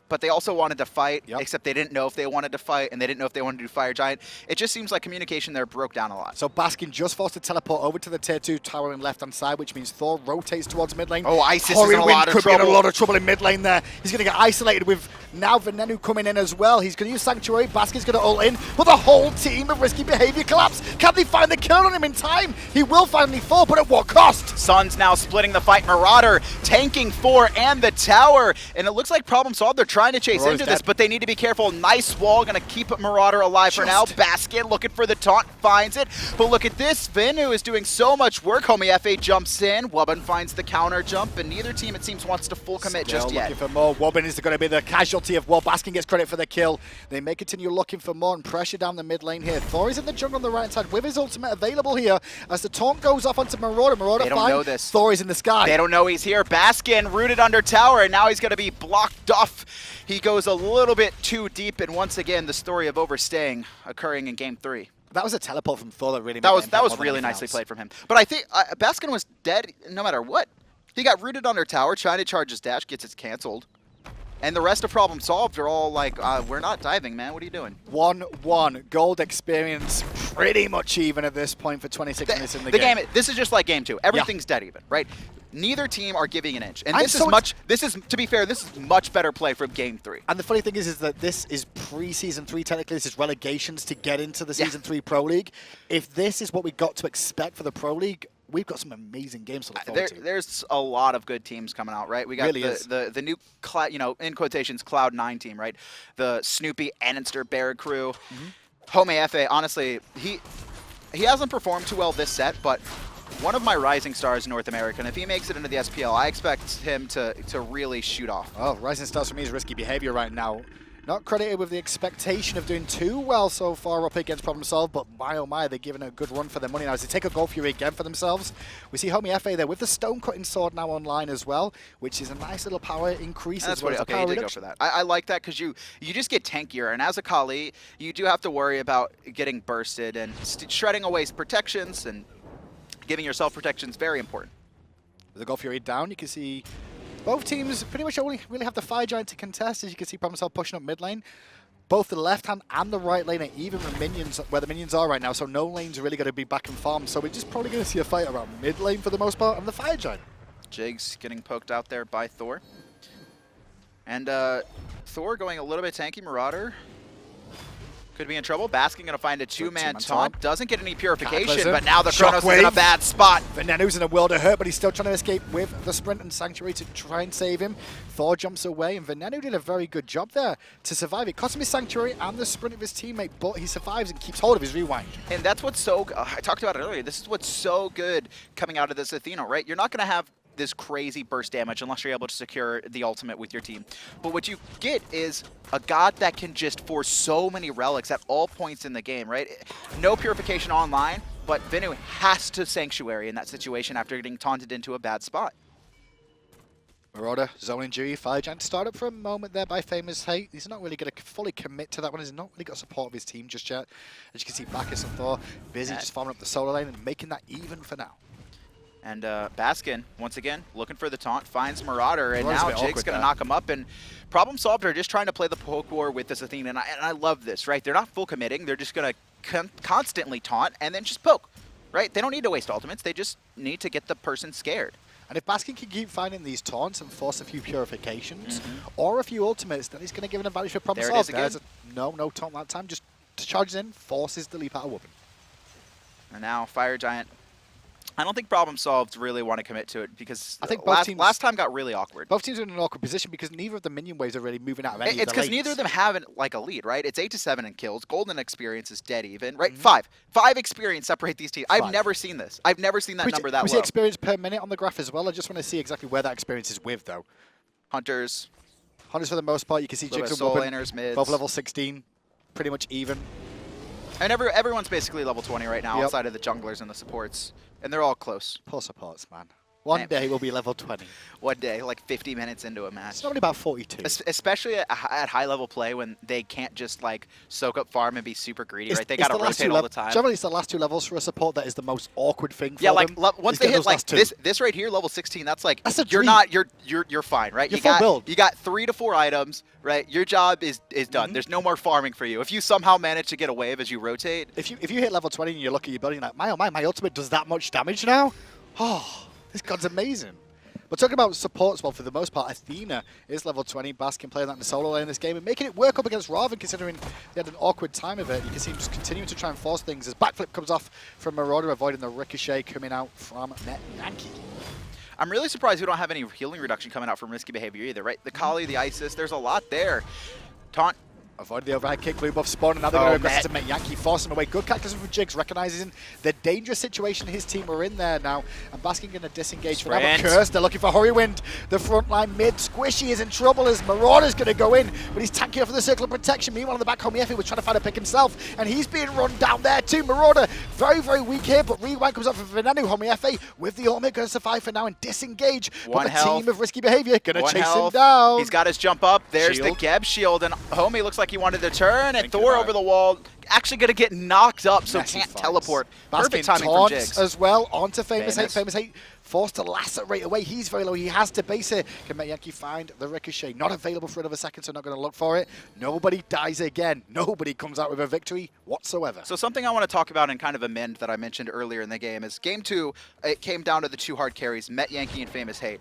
but they also wanted to fight, except they didn't know if they wanted to fight, and they didn't know if they wanted to do Fire Giant. It just seems like communication there broke down a lot. So Baskin just forced to teleport over to the tier 2 tower in left-hand side, which means Thor rotates towards mid lane. Oh, Isis is in a lot of trouble. Could be in a lot of trouble in mid lane there. He's going to get isolated with now Venenu coming in as well. He's going to use Sanctuary. Baskin's going to ult in, but the whole team of Risky Behavior collapse. Can they find the kill on him in time? He will finally fall, but at what cost? Sun's now splitting the fight. Marauder tanking 4 and the tower, and it looks like Problem Solved. They're trying to chase into this, but they need to be careful. Nice wall, going to keep Marauder alive for now. Baskin looking for the taunt, finds it. But look at this, Venenu is doing so much work. Homiefe jumps in, Wubbn finds the counter jump, and neither team, it seems, wants to full commit just yet. Looking for more. Wubbn is going to be the casualty of war. Baskin gets credit for the kill. They may continue looking for more and pressure down the mid lane here. Thor is in the jungle on the right side with his ultimate available here as the taunt goes off onto Marauder. Marauder they don't know this. Thor is in the sky. They don't know he's here. Baskin rooted under tower, and now he's going to be blocked off he goes a little bit too deep, and once again, the story of overstaying occurring in game 3. That was a teleport from Thor that really That made was the impact more than really anything nicely else. played from him. But I think Baskin was dead no matter what. He got rooted under tower, trying to charge his dash, gets it canceled. And the rest of problem solved are all like, we're not diving, man. What are you doing? 1-1. Gold experience pretty much even at this point for 26 minutes in the game. This is just like game 2. Everything's dead even, right? Neither team are giving an inch. And I'm this so is, to be fair, this is much better play from game 3. And the funny thing is that this is pre-Season 3, technically. This is relegations to get into the Season 3 Pro League. If this is what we got to expect for the Pro League, we've got some amazing games to look forward to. There's a lot of good teams coming out, right? We got Really the new, in quotations, Cloud9 team, right? The Snoopy, Annenster, Barrett crew. Homiefe, honestly, he hasn't performed too well this set, but one of my rising stars in North America, and if he makes it into the SPL, I expect him to really shoot off. Oh, rising stars for me is risky behavior right now. Not credited with the expectation of doing too well so far up against Problem Solve, but my oh my, they're giving a good run for their money now as they take a Gold Fury again for themselves. We see Homiefe there with the Stone Cutting Sword now online as well, which is a nice little power increase as well. Okay, you did go for that. I like that because you just get tankier, and as a Kali, you do have to worry about getting bursted and shredding away protections and giving yourself protection is very important. With the Gold Fury down, you can see both teams pretty much only really have the Fire Giant to contest. As you can see, Problem Solve pushing up mid lane. Both the left hand and the right lane are even with minions, where the minions are right now, so no lane's really going to be back and farm. So we're just probably going to see a fight around mid lane for the most part, and the Fire Giant. Jigz getting poked out there by Thor. And Thor going a little bit tanky. Marauder could be in trouble. Baskin going to find a two-man taunt. Doesn't get any purification, but now the Chronos is in a bad spot. Venenu's in a world of hurt, but he's still trying to escape with the sprint and Sanctuary to try and save him. Thor jumps away, and Venenu did a very good job there to survive. It cost him his Sanctuary and the sprint of his teammate, but he survives and keeps hold of his rewind. And that's what's so... I talked about it earlier. This is what's so good coming out of this Athena, right? You're not going to have this crazy burst damage unless you're able to secure the ultimate with your team. But what you get is a god that can just force so many relics at all points in the game, right? No purification online, but Venenu has to Sanctuary in that situation after getting taunted into a bad spot. Marauder, zone injury, Fire Giant started for a moment there by FaymousHate. He's not really going to fully commit to that one. He's not really got support of his team just yet. As you can see, Bacchus and Thor busy just farming up the solo lane and making that even for now. And Baskin, once again, looking for the taunt, finds Marauder, and now Jig's going to knock him up. And Problem Solved are just trying to play the poke war with this Athena, and I love this, right? They're not full committing. They're just going to constantly taunt and then just poke, right? They don't need to waste ultimates. They just need to get the person scared. And if Baskin can keep finding these taunts and force a few purifications or a few ultimates, then he's going to give an advantage for Problem Solved. There it is again. No taunt that time. Just charges in, forces the leap out of Wubbn. And now Fire Giant. I don't think Problem Solved really want to commit to it because I think last time got really awkward. Both teams are in an awkward position because neither of the minion waves are really moving out of any of the It's because lanes. neither of them have like a lead, right? It's 8-7 in kills. Golden experience is dead even, right? 5 experience separate these teams. I've never seen this. I've never seen that number that low. We see experience per minute on the graph as well. I just want to see exactly where that experience is with, though. Hunters for the most part. You can see Jigz and soul Wubbn, laners, mids. both level 16, pretty much even. And everyone's basically level 20 right now outside of the junglers and the supports. And they're all close. Poor supports, man. One day we'll be level 20. One day, like 50 minutes into a match. It's only about 42. Especially at high-level play when they can't just like soak up farm and be super greedy, right? They got to rotate all the time. Generally, it's the last 2 levels for a support that is the most awkward thing for them. Yeah, like once they hit like this right here, level 16, that's like you're fine, right? You're full build. You got 3 to 4 items, right? Your job is done. There's no more farming for you. If you somehow manage to get a wave as you rotate. If you hit level 20 and you look at your building like, my ultimate does that much damage now? Oh, this god's amazing. But talking about supports, well, for the most part, Athena is level 20. Baskin playing that in the solo lane in this game and making it work up against Ravana, considering they had an awkward time of it. You can see him just continuing to try and force things as backflip comes off from Marauder, avoiding the ricochet coming out from Metyankey. I'm really surprised we don't have any healing reduction coming out from risky behavior either, right? The Kali, the Isis, there's a lot there. Taunt Avoid the overhead kick, blue buff spawn, and now they're going to aggress to Metyankey, force him away. Good calculation from Jigz, recognizing the dangerous situation his team are in there now. And Baskin going to disengage for that. But Curse, they're looking for Hurriwind. The front line mid, Squishy is in trouble as Marauder's going to go in, but he's tanking off the circle of protection. Meanwhile, on the back, Homiefe was trying to find a pick himself, and he's being run down there too. Marauder, very, very weak here, but Rewind comes up for Venenu. Homiefe with the ultimate going to survive for now and disengage. One but the health. team of risky behavior going to chase health. him down. He's got his jump up. There's Shield. the Geb shield, and Homie looks like he wanted to turn, and Thor over the wall. Actually going to get knocked up, so Messy can't fights. teleport. Baskin Perfect timing from taunts Jigz. as well onto FaymousHate. FaymousHate forced to lacerate away. He's very low. He has to base it. Can Metyankey find the ricochet? Not available for another second, so not going to look for it. Nobody dies again. Nobody comes out with a victory whatsoever. So something I want to talk about and kind of amend that I mentioned earlier in the game is Game 2, it came down to the two hard carries, Metyankey and FaymousHate.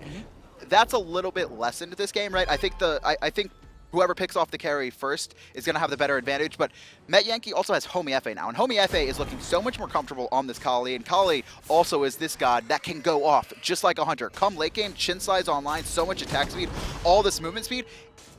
That's a little bit lessened this game, right? I think whoever picks off the carry first is going to have the better advantage, but Metyankey also has Homiefe now, and Homiefe is looking so much more comfortable on this Kali, and Kali also is this god that can go off just like a hunter. Come late game, chin size online, so much attack speed, all this movement speed,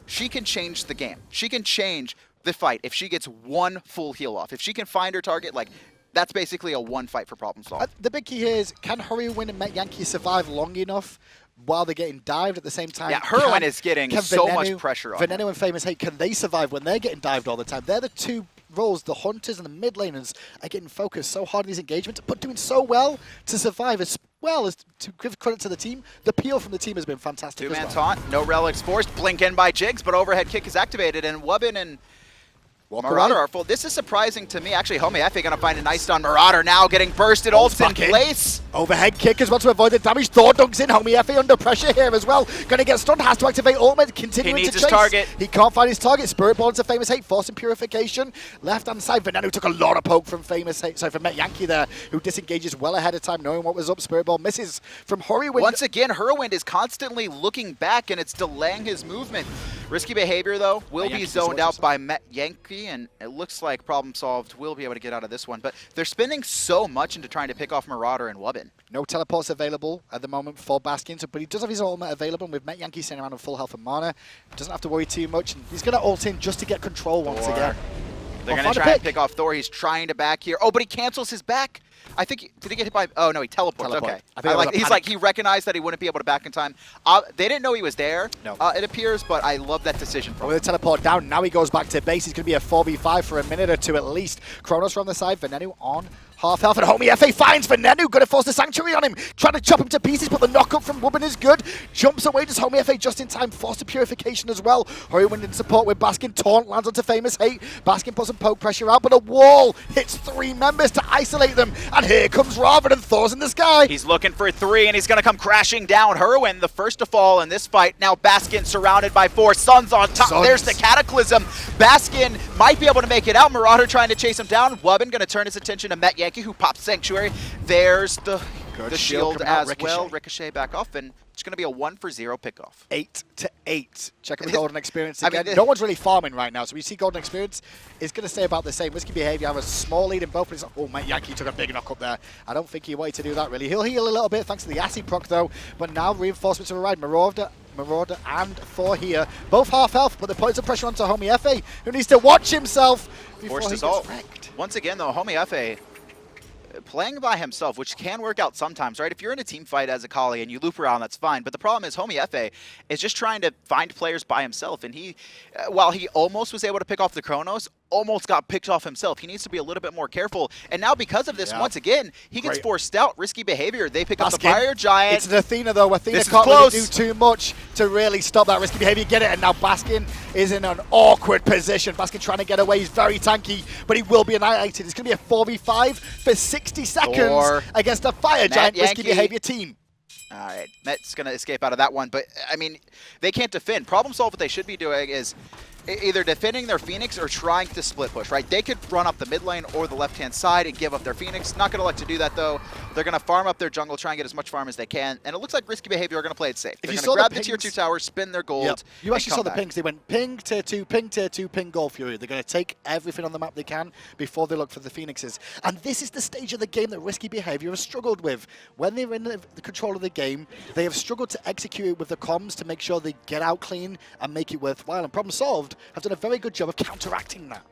she can change the game. She can change the fight if she gets one full heal off. If she can find her target, like, that's basically a one fight for problem solve. The big key here is, can Hurriwind and Metyankey survive long enough while they're getting dived at the same time? Yeah, Hurriwind is getting so much pressure on Venenu and FaymousHate, can they survive when they're getting dived all the time? They're the two roles, the hunters and the mid laners are getting focused so hard in these engagements, but doing so well to survive as well as to give credit to the team. The peel from the team has been fantastic. Two-man taunt, no relics forced, blink in by Jigz, but overhead kick is activated, and Wubbn and Marauder are full. This is surprising to me. Actually, Homiefe going to find a nice stun. Marauder now getting bursted. Ults in place. Overhead kick as well to avoid the damage. Thor dunks in. Homiefe under pressure here as well. Going to get stunned. Has to activate ultimate. Continuing he needs to his chase. Target. He can't find his target. Spirit Ball into FaymousHate. Forcing purification. Left hand side. Venenu took a lot of poke from FaymousHate. Sorry, from Metyankey there, who disengages well ahead of time, knowing what was up. Spirit Ball misses from Hurriwind. Once again, Hurriwind is constantly looking back, and it's delaying his movement. Risky behavior, though, will be zoned out by Metyankey, and it looks like problem solved will be able to get out of this one. But they're spending so much into trying to pick off Marauder and Wubbn. No teleports available at the moment for Baskin, but he does have his ultimate available, and with Metyankey sitting around on full health and mana, doesn't have to worry too much. And he's going to ult in just to get control once again. They're going to try and pick off Thor. He's trying to back here. Oh, but he cancels his back. I think, did he get hit by, oh no, he teleports, okay. He recognized that he wouldn't be able to back in time. They didn't know he was there, it appears, but I love that decision from him. With the teleport down, now he goes back to base. He's going to be a 4v5 for a minute or two at least. Chronos from the side, Venenu on half health, and Homiefe finds Venenu, going to force the Sanctuary on him, trying to chop him to pieces, but the knock-up from Wubbn is good. Jumps away, does Homiefe just in time, force the purification as well. Hurriwind in support with Baskin, taunt lands onto FaymousHate. Baskin puts some poke pressure out, but a wall hits three members to isolate them, and here comes Ravana, and Thor's in the sky. He's looking for three, and he's going to come crashing down. Hurriwind, the first to fall in this fight. Now Baskin surrounded by four. Sun's on top. There's the Cataclysm. Baskin might be able to make it out. Marauder trying to chase him down. Wubbn going to turn his attention to Metyankey, who pops Sanctuary. There's the shield as well. Ricochet back off, and it's going to be a 1-for-0 pickoff. 8-8. Checking the golden experience again. No one's really farming right now, so we see golden experience is going to stay about the same. Risky behavior have a small lead in both. Oh, Metyankey took a big knock up there. I don't think he wanted to do that really. He'll heal a little bit thanks to the acid proc though, but now reinforcements have arrived. Marauder and Thor here, both half health, but they're putting some pressure onto Homiefe, who needs to watch himself before he gets wrecked. Once again though, Homiefe playing by himself, which can work out sometimes, right? If you're in a team fight as a Kali and you loop around, that's fine. But the problem is Homiefe is just trying to find players by himself. And he, while he almost was able to pick off the Chronos, almost got picked off himself. He needs to be a little bit more careful. And now because of this, once again, he gets forced out. Risky behavior. They pick up the Fire Giant. It's an Athena though. Athena can't really do too much to really stop that risky behavior. Get it, and now Baskin is in an awkward position. Baskin trying to get away. He's very tanky, but he will be annihilated. It's going to be a 4v5 for 60 seconds against a Fire Giant risky behavior team. All right, Met's going to escape out of that one. But, I mean, they can't defend. Problem solve, what they should be doing is either defending their Phoenix or trying to split push, right? They could run up the mid lane or the left-hand side and give up their Phoenix. Not going to elect to do that, though. They're going to farm up their jungle, try and get as much farm as they can. And it looks like risky behavior are going to play it safe. They're going to grab the tier 2 tower, spin their gold. You actually saw the pings. They went ping, tier 2, ping, gold fury. They're going to take everything on the map they can before they look for the Phoenixes. And this is the stage of the game that risky behavior has struggled with. When they're in the control of the game, they have struggled to execute it with the comms to make sure they get out clean and make it worthwhile. And problem solved, Solved have done a very good job of counteracting that.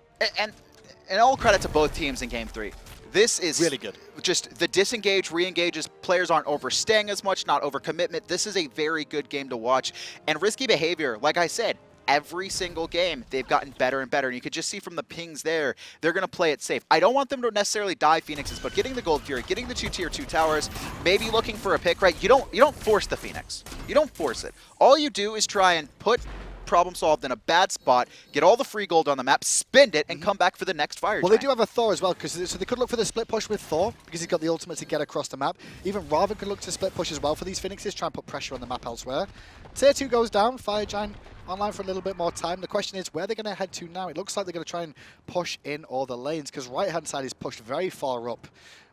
And all credit to both teams in Game 3. This is really good. Just the disengage, re-engages, players aren't overstaying as much, not overcommitment. This is a very good game to watch. And risky behavior, like I said, every single game, they've gotten better and better. And you could just see from the pings there, they're going to play it safe. I don't want them to necessarily die Phoenixes, but getting the Gold Fury, getting the 2 tier 2 towers, maybe looking for a pick, right? You don't force the Phoenix. You don't force it. All you do is try and put Problem Solved in a bad spot, get all the free gold on the map, spend it, and come back for the next fire. Well, they do have a Thor as well, so they could look for the split push with Thor, because he's got the ultimate to get across the map. Even Ravana could look to split push as well for these Phoenixes, try and put pressure on the map elsewhere. Tier 2 goes down, Fire Giant online for a little bit more time. The question is, where are they going to head to now? It looks like they're going to try and push in all the lanes, because right-hand side is pushed very far up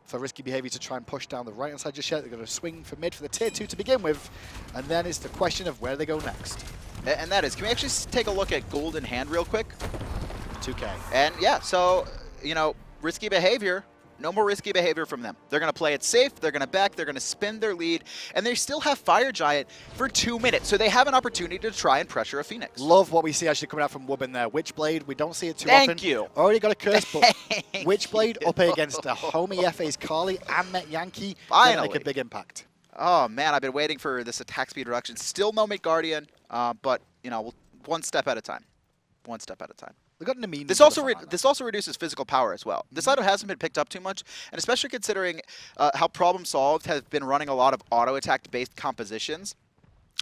for risky behavior to try and push down the right-hand side just yet. They're going to swing for mid for the Tier 2 to begin with, and then it's the question of where they go next. And that is, can we actually take a look at gold in hand real quick? 2K. And yeah, so, you know, risky behavior, no more risky behavior from them. They're going to play it safe, they're going to back, they're going to spin their lead, and they still have Fire Giant for 2 minutes, so they have an opportunity to try and pressure a Phoenix. Love what we see actually coming out from Wubbn there. Witchblade, we don't see it too often. Thank you. Already got a curse, but Witchblade up against the Homiefe's Carly and Metyankey. Finally. Make a big impact. Oh man, I've been waiting for this attack speed reduction. Still no Mid Guardian, but you know, one step at a time. One step at a time. They got an immune. This also reduces physical power as well. This item hasn't been picked up too much, and especially considering how Problem Solved has been running a lot of auto attack based compositions.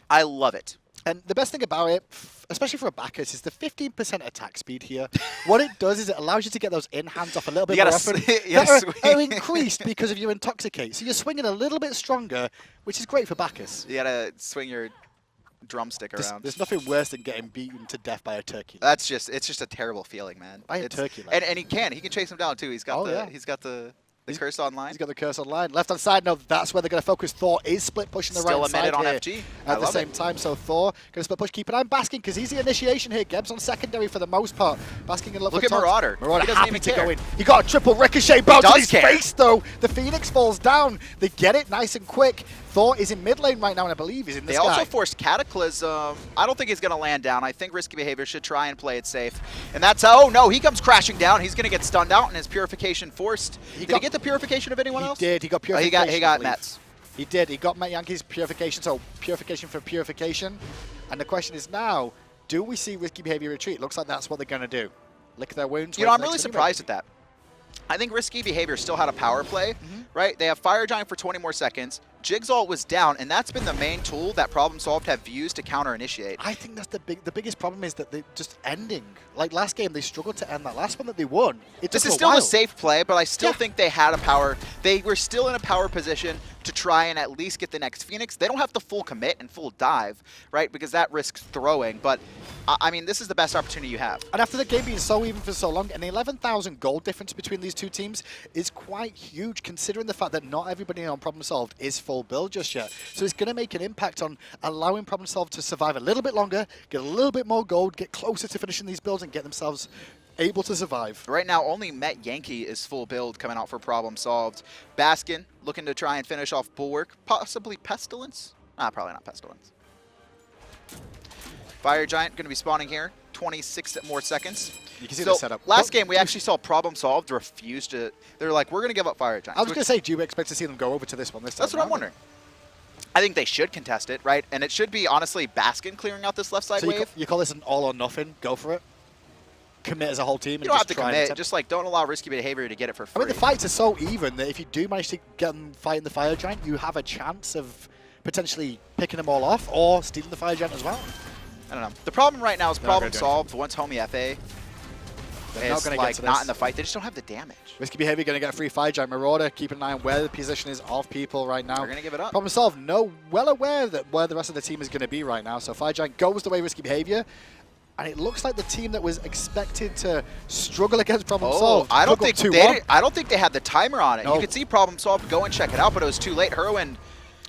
I love it. And the best thing about it, especially for a Bacchus, is the 15% attack speed here. What it does is it allows you to get those in-hands off a little bit more often. That are increased because of your Intoxicate. So you're swinging a little bit stronger, which is great for Bacchus. You gotta swing your drumstick around. There's nothing worse than getting beaten to death by a turkey. That's just, it's just a terrible feeling, man. By a turkey. And he can chase him down too. He's got the curse online. He's got the curse online. Left hand side, no, that's where they're going to focus. Thor is split pushing the right side. Still a minute on FG. At the same time, so Thor going to split push. Keep an eye on Baskin, because he's the initiation here. Geb's on secondary for the most part. Baskin going to look at Marauder. Marauder happy to go in. He got a triple ricochet bounce on his face, though. The Phoenix falls down. They get it nice and quick. Thor is in mid lane right now, and I believe he's in the sky. They also forced Cataclysm. I don't think he's going to land down. I think risky behavior should try and play it safe. And that's how, oh no, he comes crashing down. He's going to get stunned out, and his purification forced. Did he get the purification of anyone else? He did. He got purification. He got Mets. He did. He got Metyankey's purification, so purification for purification. And the question is now, do we see risky behavior retreat? Looks like that's what they're going to do. Lick their wounds. You know, I'm really surprised at that. I think risky behavior still had a power play, right? They have Fire Giant for 20 more seconds. Jigz ult was down, and that's been the main tool that Problem Solved have used to counter initiate. I think that's the biggest problem is that they just ending. Like last game, they struggled to end that last one that they won. This is still a safe play, but I still think they had a power. They were still in a power position to try and at least get the next Phoenix. They don't have to full commit and full dive, right? Because that risks throwing. But I mean, this is the best opportunity you have. And after the game being so even for so long, an 11,000 gold difference between these two teams is quite huge, considering the fact that not everybody on Problem Solved is full build just yet. So it's going to make an impact on allowing Problem Solved to survive a little bit longer, get a little bit more gold, get closer to finishing these builds, and get themselves able to survive. Right now, only Metyankey is full build coming out for Problem Solved. Baskin looking to try and finish off Bulwark, possibly Pestilence? Probably not Pestilence. Fire Giant going to be spawning here. 26 more seconds. You can see the setup. Last game, we actually saw Problem Solved refuse to... They're like, we're going to give up Fire Giant. I was going to say, do you expect to see them go over to this one this time? That's what I'm wondering. I think they should contest it, right? And it should be, honestly, Baskin clearing out this left side wave. You call this an all or nothing? Go for it. Commit as a whole team. You don't have to commit. Just like don't allow risky behavior to get it for free. I mean, the fights are so even that if you do manage to get them fighting the Fire Giant, you have a chance of potentially picking them all off or stealing the Fire Giant as well. I don't know. The problem right now is Problem Solved. Once Homiefe is like not in the fight, they just don't have the damage. Risky behavior going to get a free Fire Giant. Marauder keeping an eye on where the position is of people right now. They're going to give it up. Problem Solved, well aware that where the rest of the team is going to be right now. So Fire Giant goes the way risky behavior. And it looks like the team that was expected to struggle against Problem Solved. I don't think they had the timer on it. No. You could see Problem Solved go and check it out, but it was too late. Hurriwind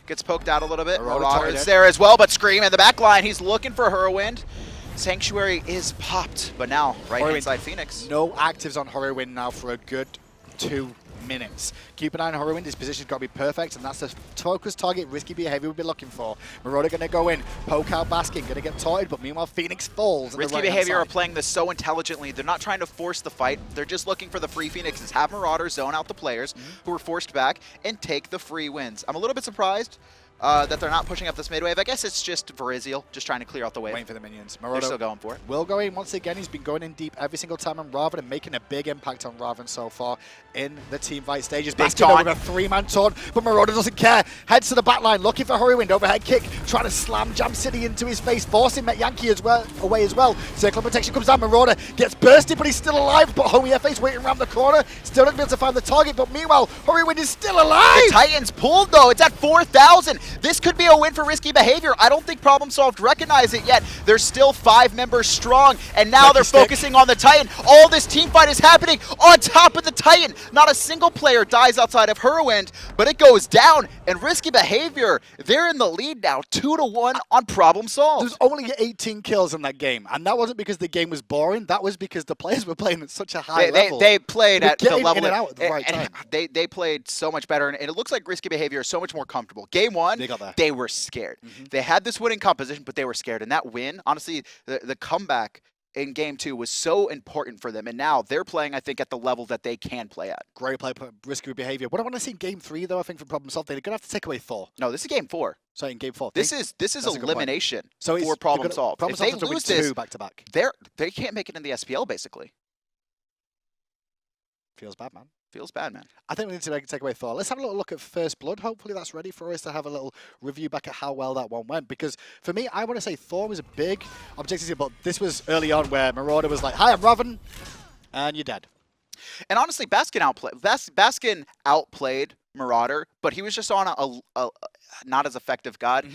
gets poked out a little bit. Marauder's there as well, but Scream in the back line. He's looking for Hurriwind. Sanctuary is popped, but now right inside Phoenix. No actives on Hurriwind now for a good 2 minutes. Keep an eye on Hurriwind. His position's got to be perfect, and that's the focus target, risky behavior we'll be looking for. Marauder going to go in, poke out Baskin, going to get taunted, but meanwhile Phoenix falls. Risky behavior are playing this so intelligently. They're not trying to force the fight. They're just looking for the free Phoenixes, have Marauder zone out the players who are forced back, and take the free wins. I'm a little bit surprised that they're not pushing up this mid wave. I guess it's just Varizial, just trying to clear out the wave. Waiting for the minions. They're Marauder still going for it. will go in once again. He's been going in deep every single time on Ravana and making a big impact on Ravana so far in the team fight stages. Big Baskin taunt. over a 3-man taunt, but Marauder doesn't care. Heads to the back line, looking for Hurriwind. Overhead kick, trying to slam Jam City into his face, forcing Metyankey as well away as well. Circle of protection comes down. Marauder gets bursted, but he's still alive. But Homiefe is waiting around the corner, still not able to find the target. But meanwhile, Hurriwind is still alive. The Titans pulled though. It's at 4,000. This could be a win for risky behavior. I don't think Problem Solved recognize it yet. They're still 5 members strong, and now they're focusing on the Titan. All this team fight is happening on top of the Titan. Not a single player dies outside of Hurriwind, but it goes down, and risky behavior, they're in the lead now, 2-1 on Problem Solved. There's only 18 kills in that game, and that wasn't because the game was boring. That was because the players were playing at such a high level. They played at the level in and out at the right time. They played so much better, and it looks like risky behavior is so much more comfortable. Game 1, they were scared. They had this winning composition, but they were scared, and that win, honestly, the comeback in Game 2 was so important for them, and now they're playing, I think, at the level that they can play at. Great play, risky behavior. What I want to see in Game 3, though, I think, for Problem Solved, they're going to have to take away Thor. No, this is Game 4. So in Game 4. This is elimination for Problem Solved. Problem If they Solved lose this, back-to-back. they can't make it in the SPL, basically. Feels bad, man. Feels bad, man. I think we need to take away Thor. Let's have a little look at First Blood. Hopefully that's ready for us to have a little review back at how well that one went. Because for me, I want to say Thor was a big objective, but this was early on where Marauder was like, "Hi, I'm Ravana," and you're dead. And honestly, Baskin outplayed Marauder, but he was just on a not as effective god.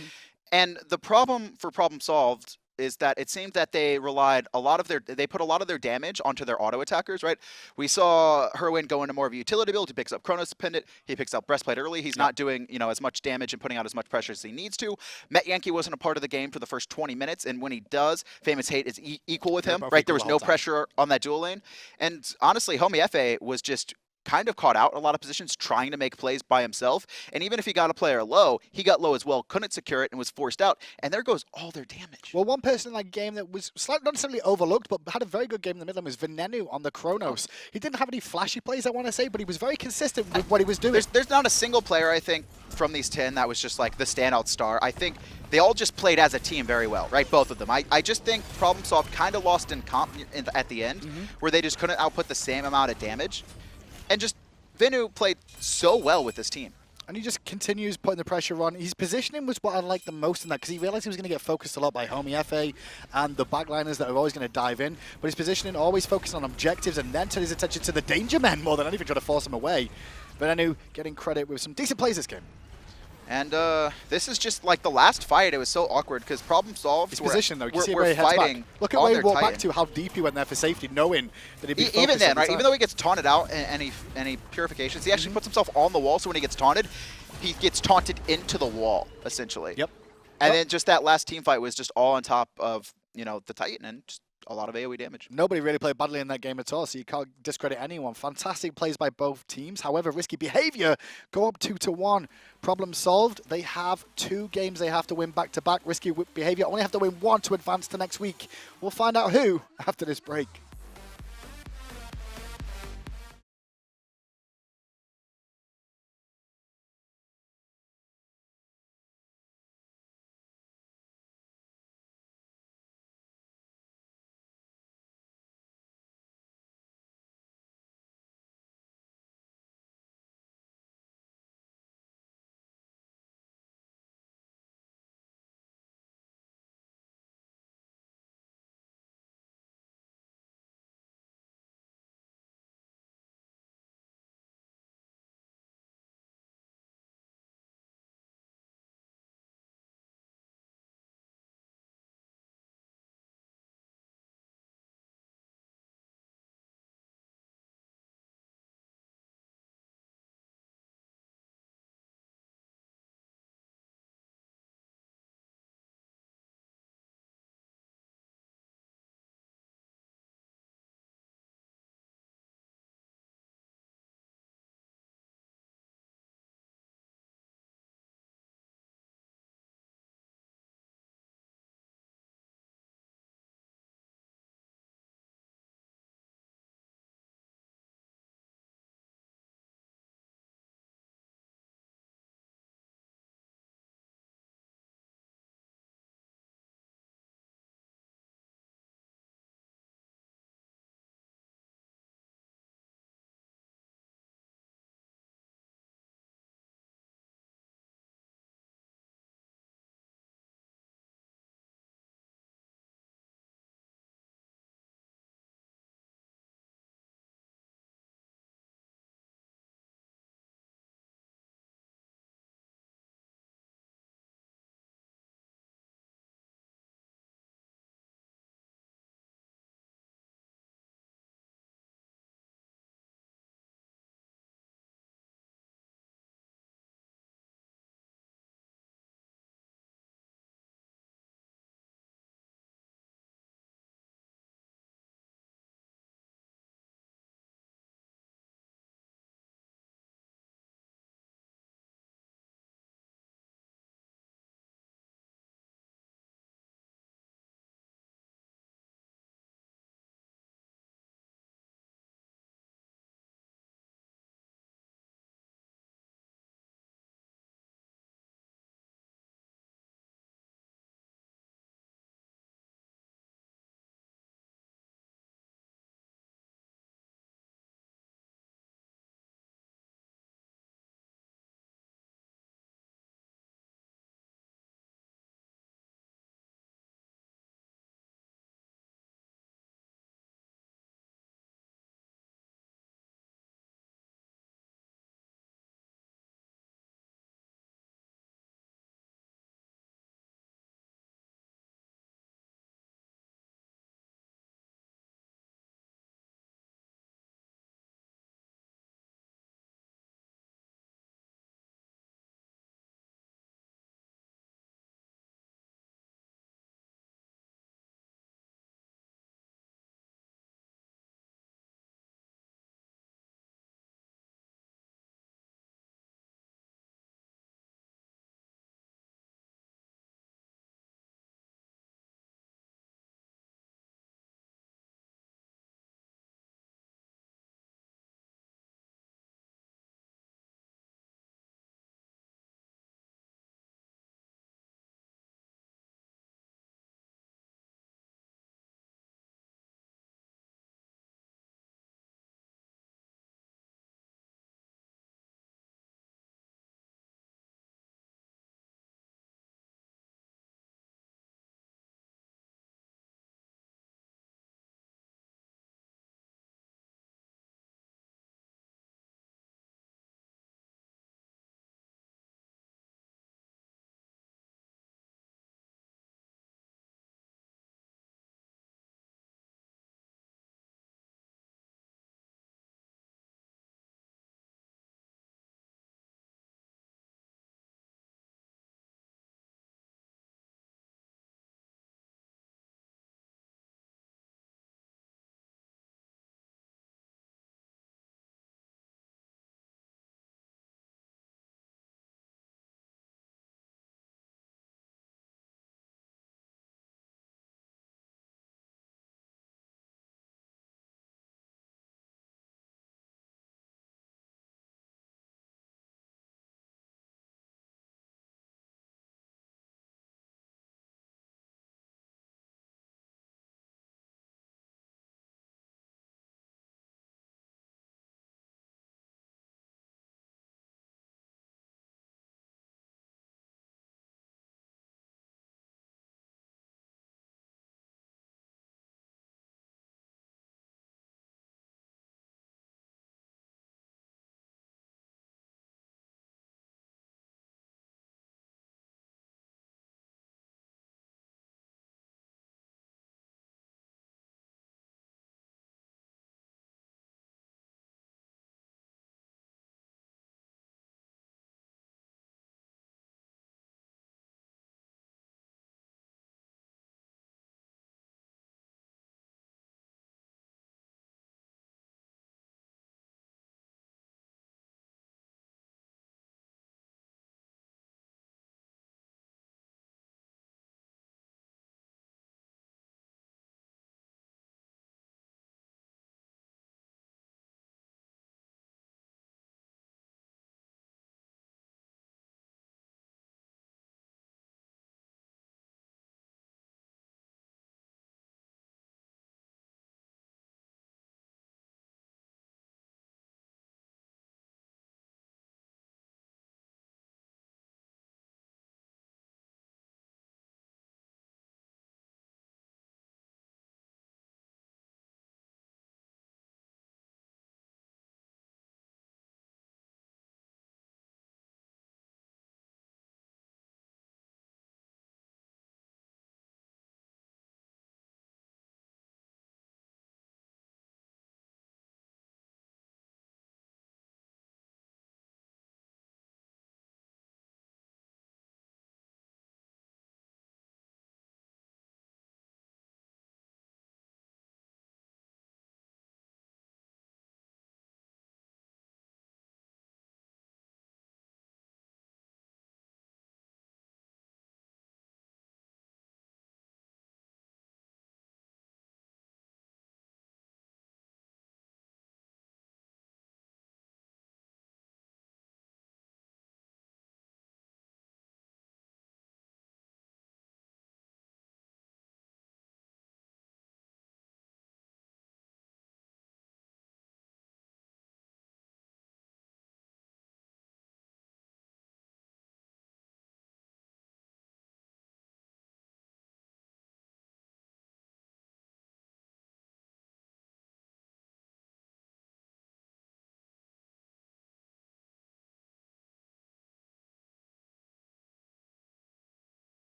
And the problem for Problem Solved is that it seemed that they put a lot of their damage onto their auto attackers, right? We saw Hurriwind go into more of a utility build. He picks up Chronos Pendant. He picks up Breastplate early. He's not doing, as much damage and putting out as much pressure as he needs to. Metyankey wasn't a part of the game for the first 20 minutes, and when he does, FaymousHate is equal with him, right? There was no pressure on that dual lane. And honestly, Homiefe was just kind of caught out in a lot of positions trying to make plays by himself, and even if he got a player low, he got low as well, couldn't secure it, and was forced out, and there goes all their damage. Well, one person in that game that was slightly, not necessarily overlooked, but had a very good game in the middle was Venenu on the Chronos. He didn't have any flashy plays, I want to say, but he was very consistent with what he was doing. There's not a single player, I think, from these 10 that was just like the standout star. I think they all just played as a team very well, right? Both of them. I just think Problem Solved kind of lost in comp at the end, where they just couldn't output the same amount of damage, and just Venenu played so well with this team. And he just continues putting the pressure on. His positioning was what I liked the most in that, because he realized he was going to get focused a lot by Homiefe and the backliners that are always going to dive in. But his positioning always focused on objectives and then turned his attention to the danger men more than anything, trying to force them away. Venenu getting credit with some decent plays this game. And this is just like the last fight. It was so awkward because Problem Solved. His position, though, you can see where where he heads fighting. back. Look at where he walked back to, how deep he went there for safety, knowing that he'd be focused even then, on the right? time. Even though he gets taunted out in any purifications, he actually puts himself on the wall. So when he gets taunted into the wall, essentially. Yep. And then just that last team fight was just all on top of the Titan and just a lot of AoE damage. Nobody really played badly in that game at all, so you can't discredit anyone. Fantastic plays by both teams. However, risky behavior go up 2-1. Problem solved. They have 2 games they have to win back-to-back. Risky behavior only have to win 1 to advance to next week. We'll find out who after this break.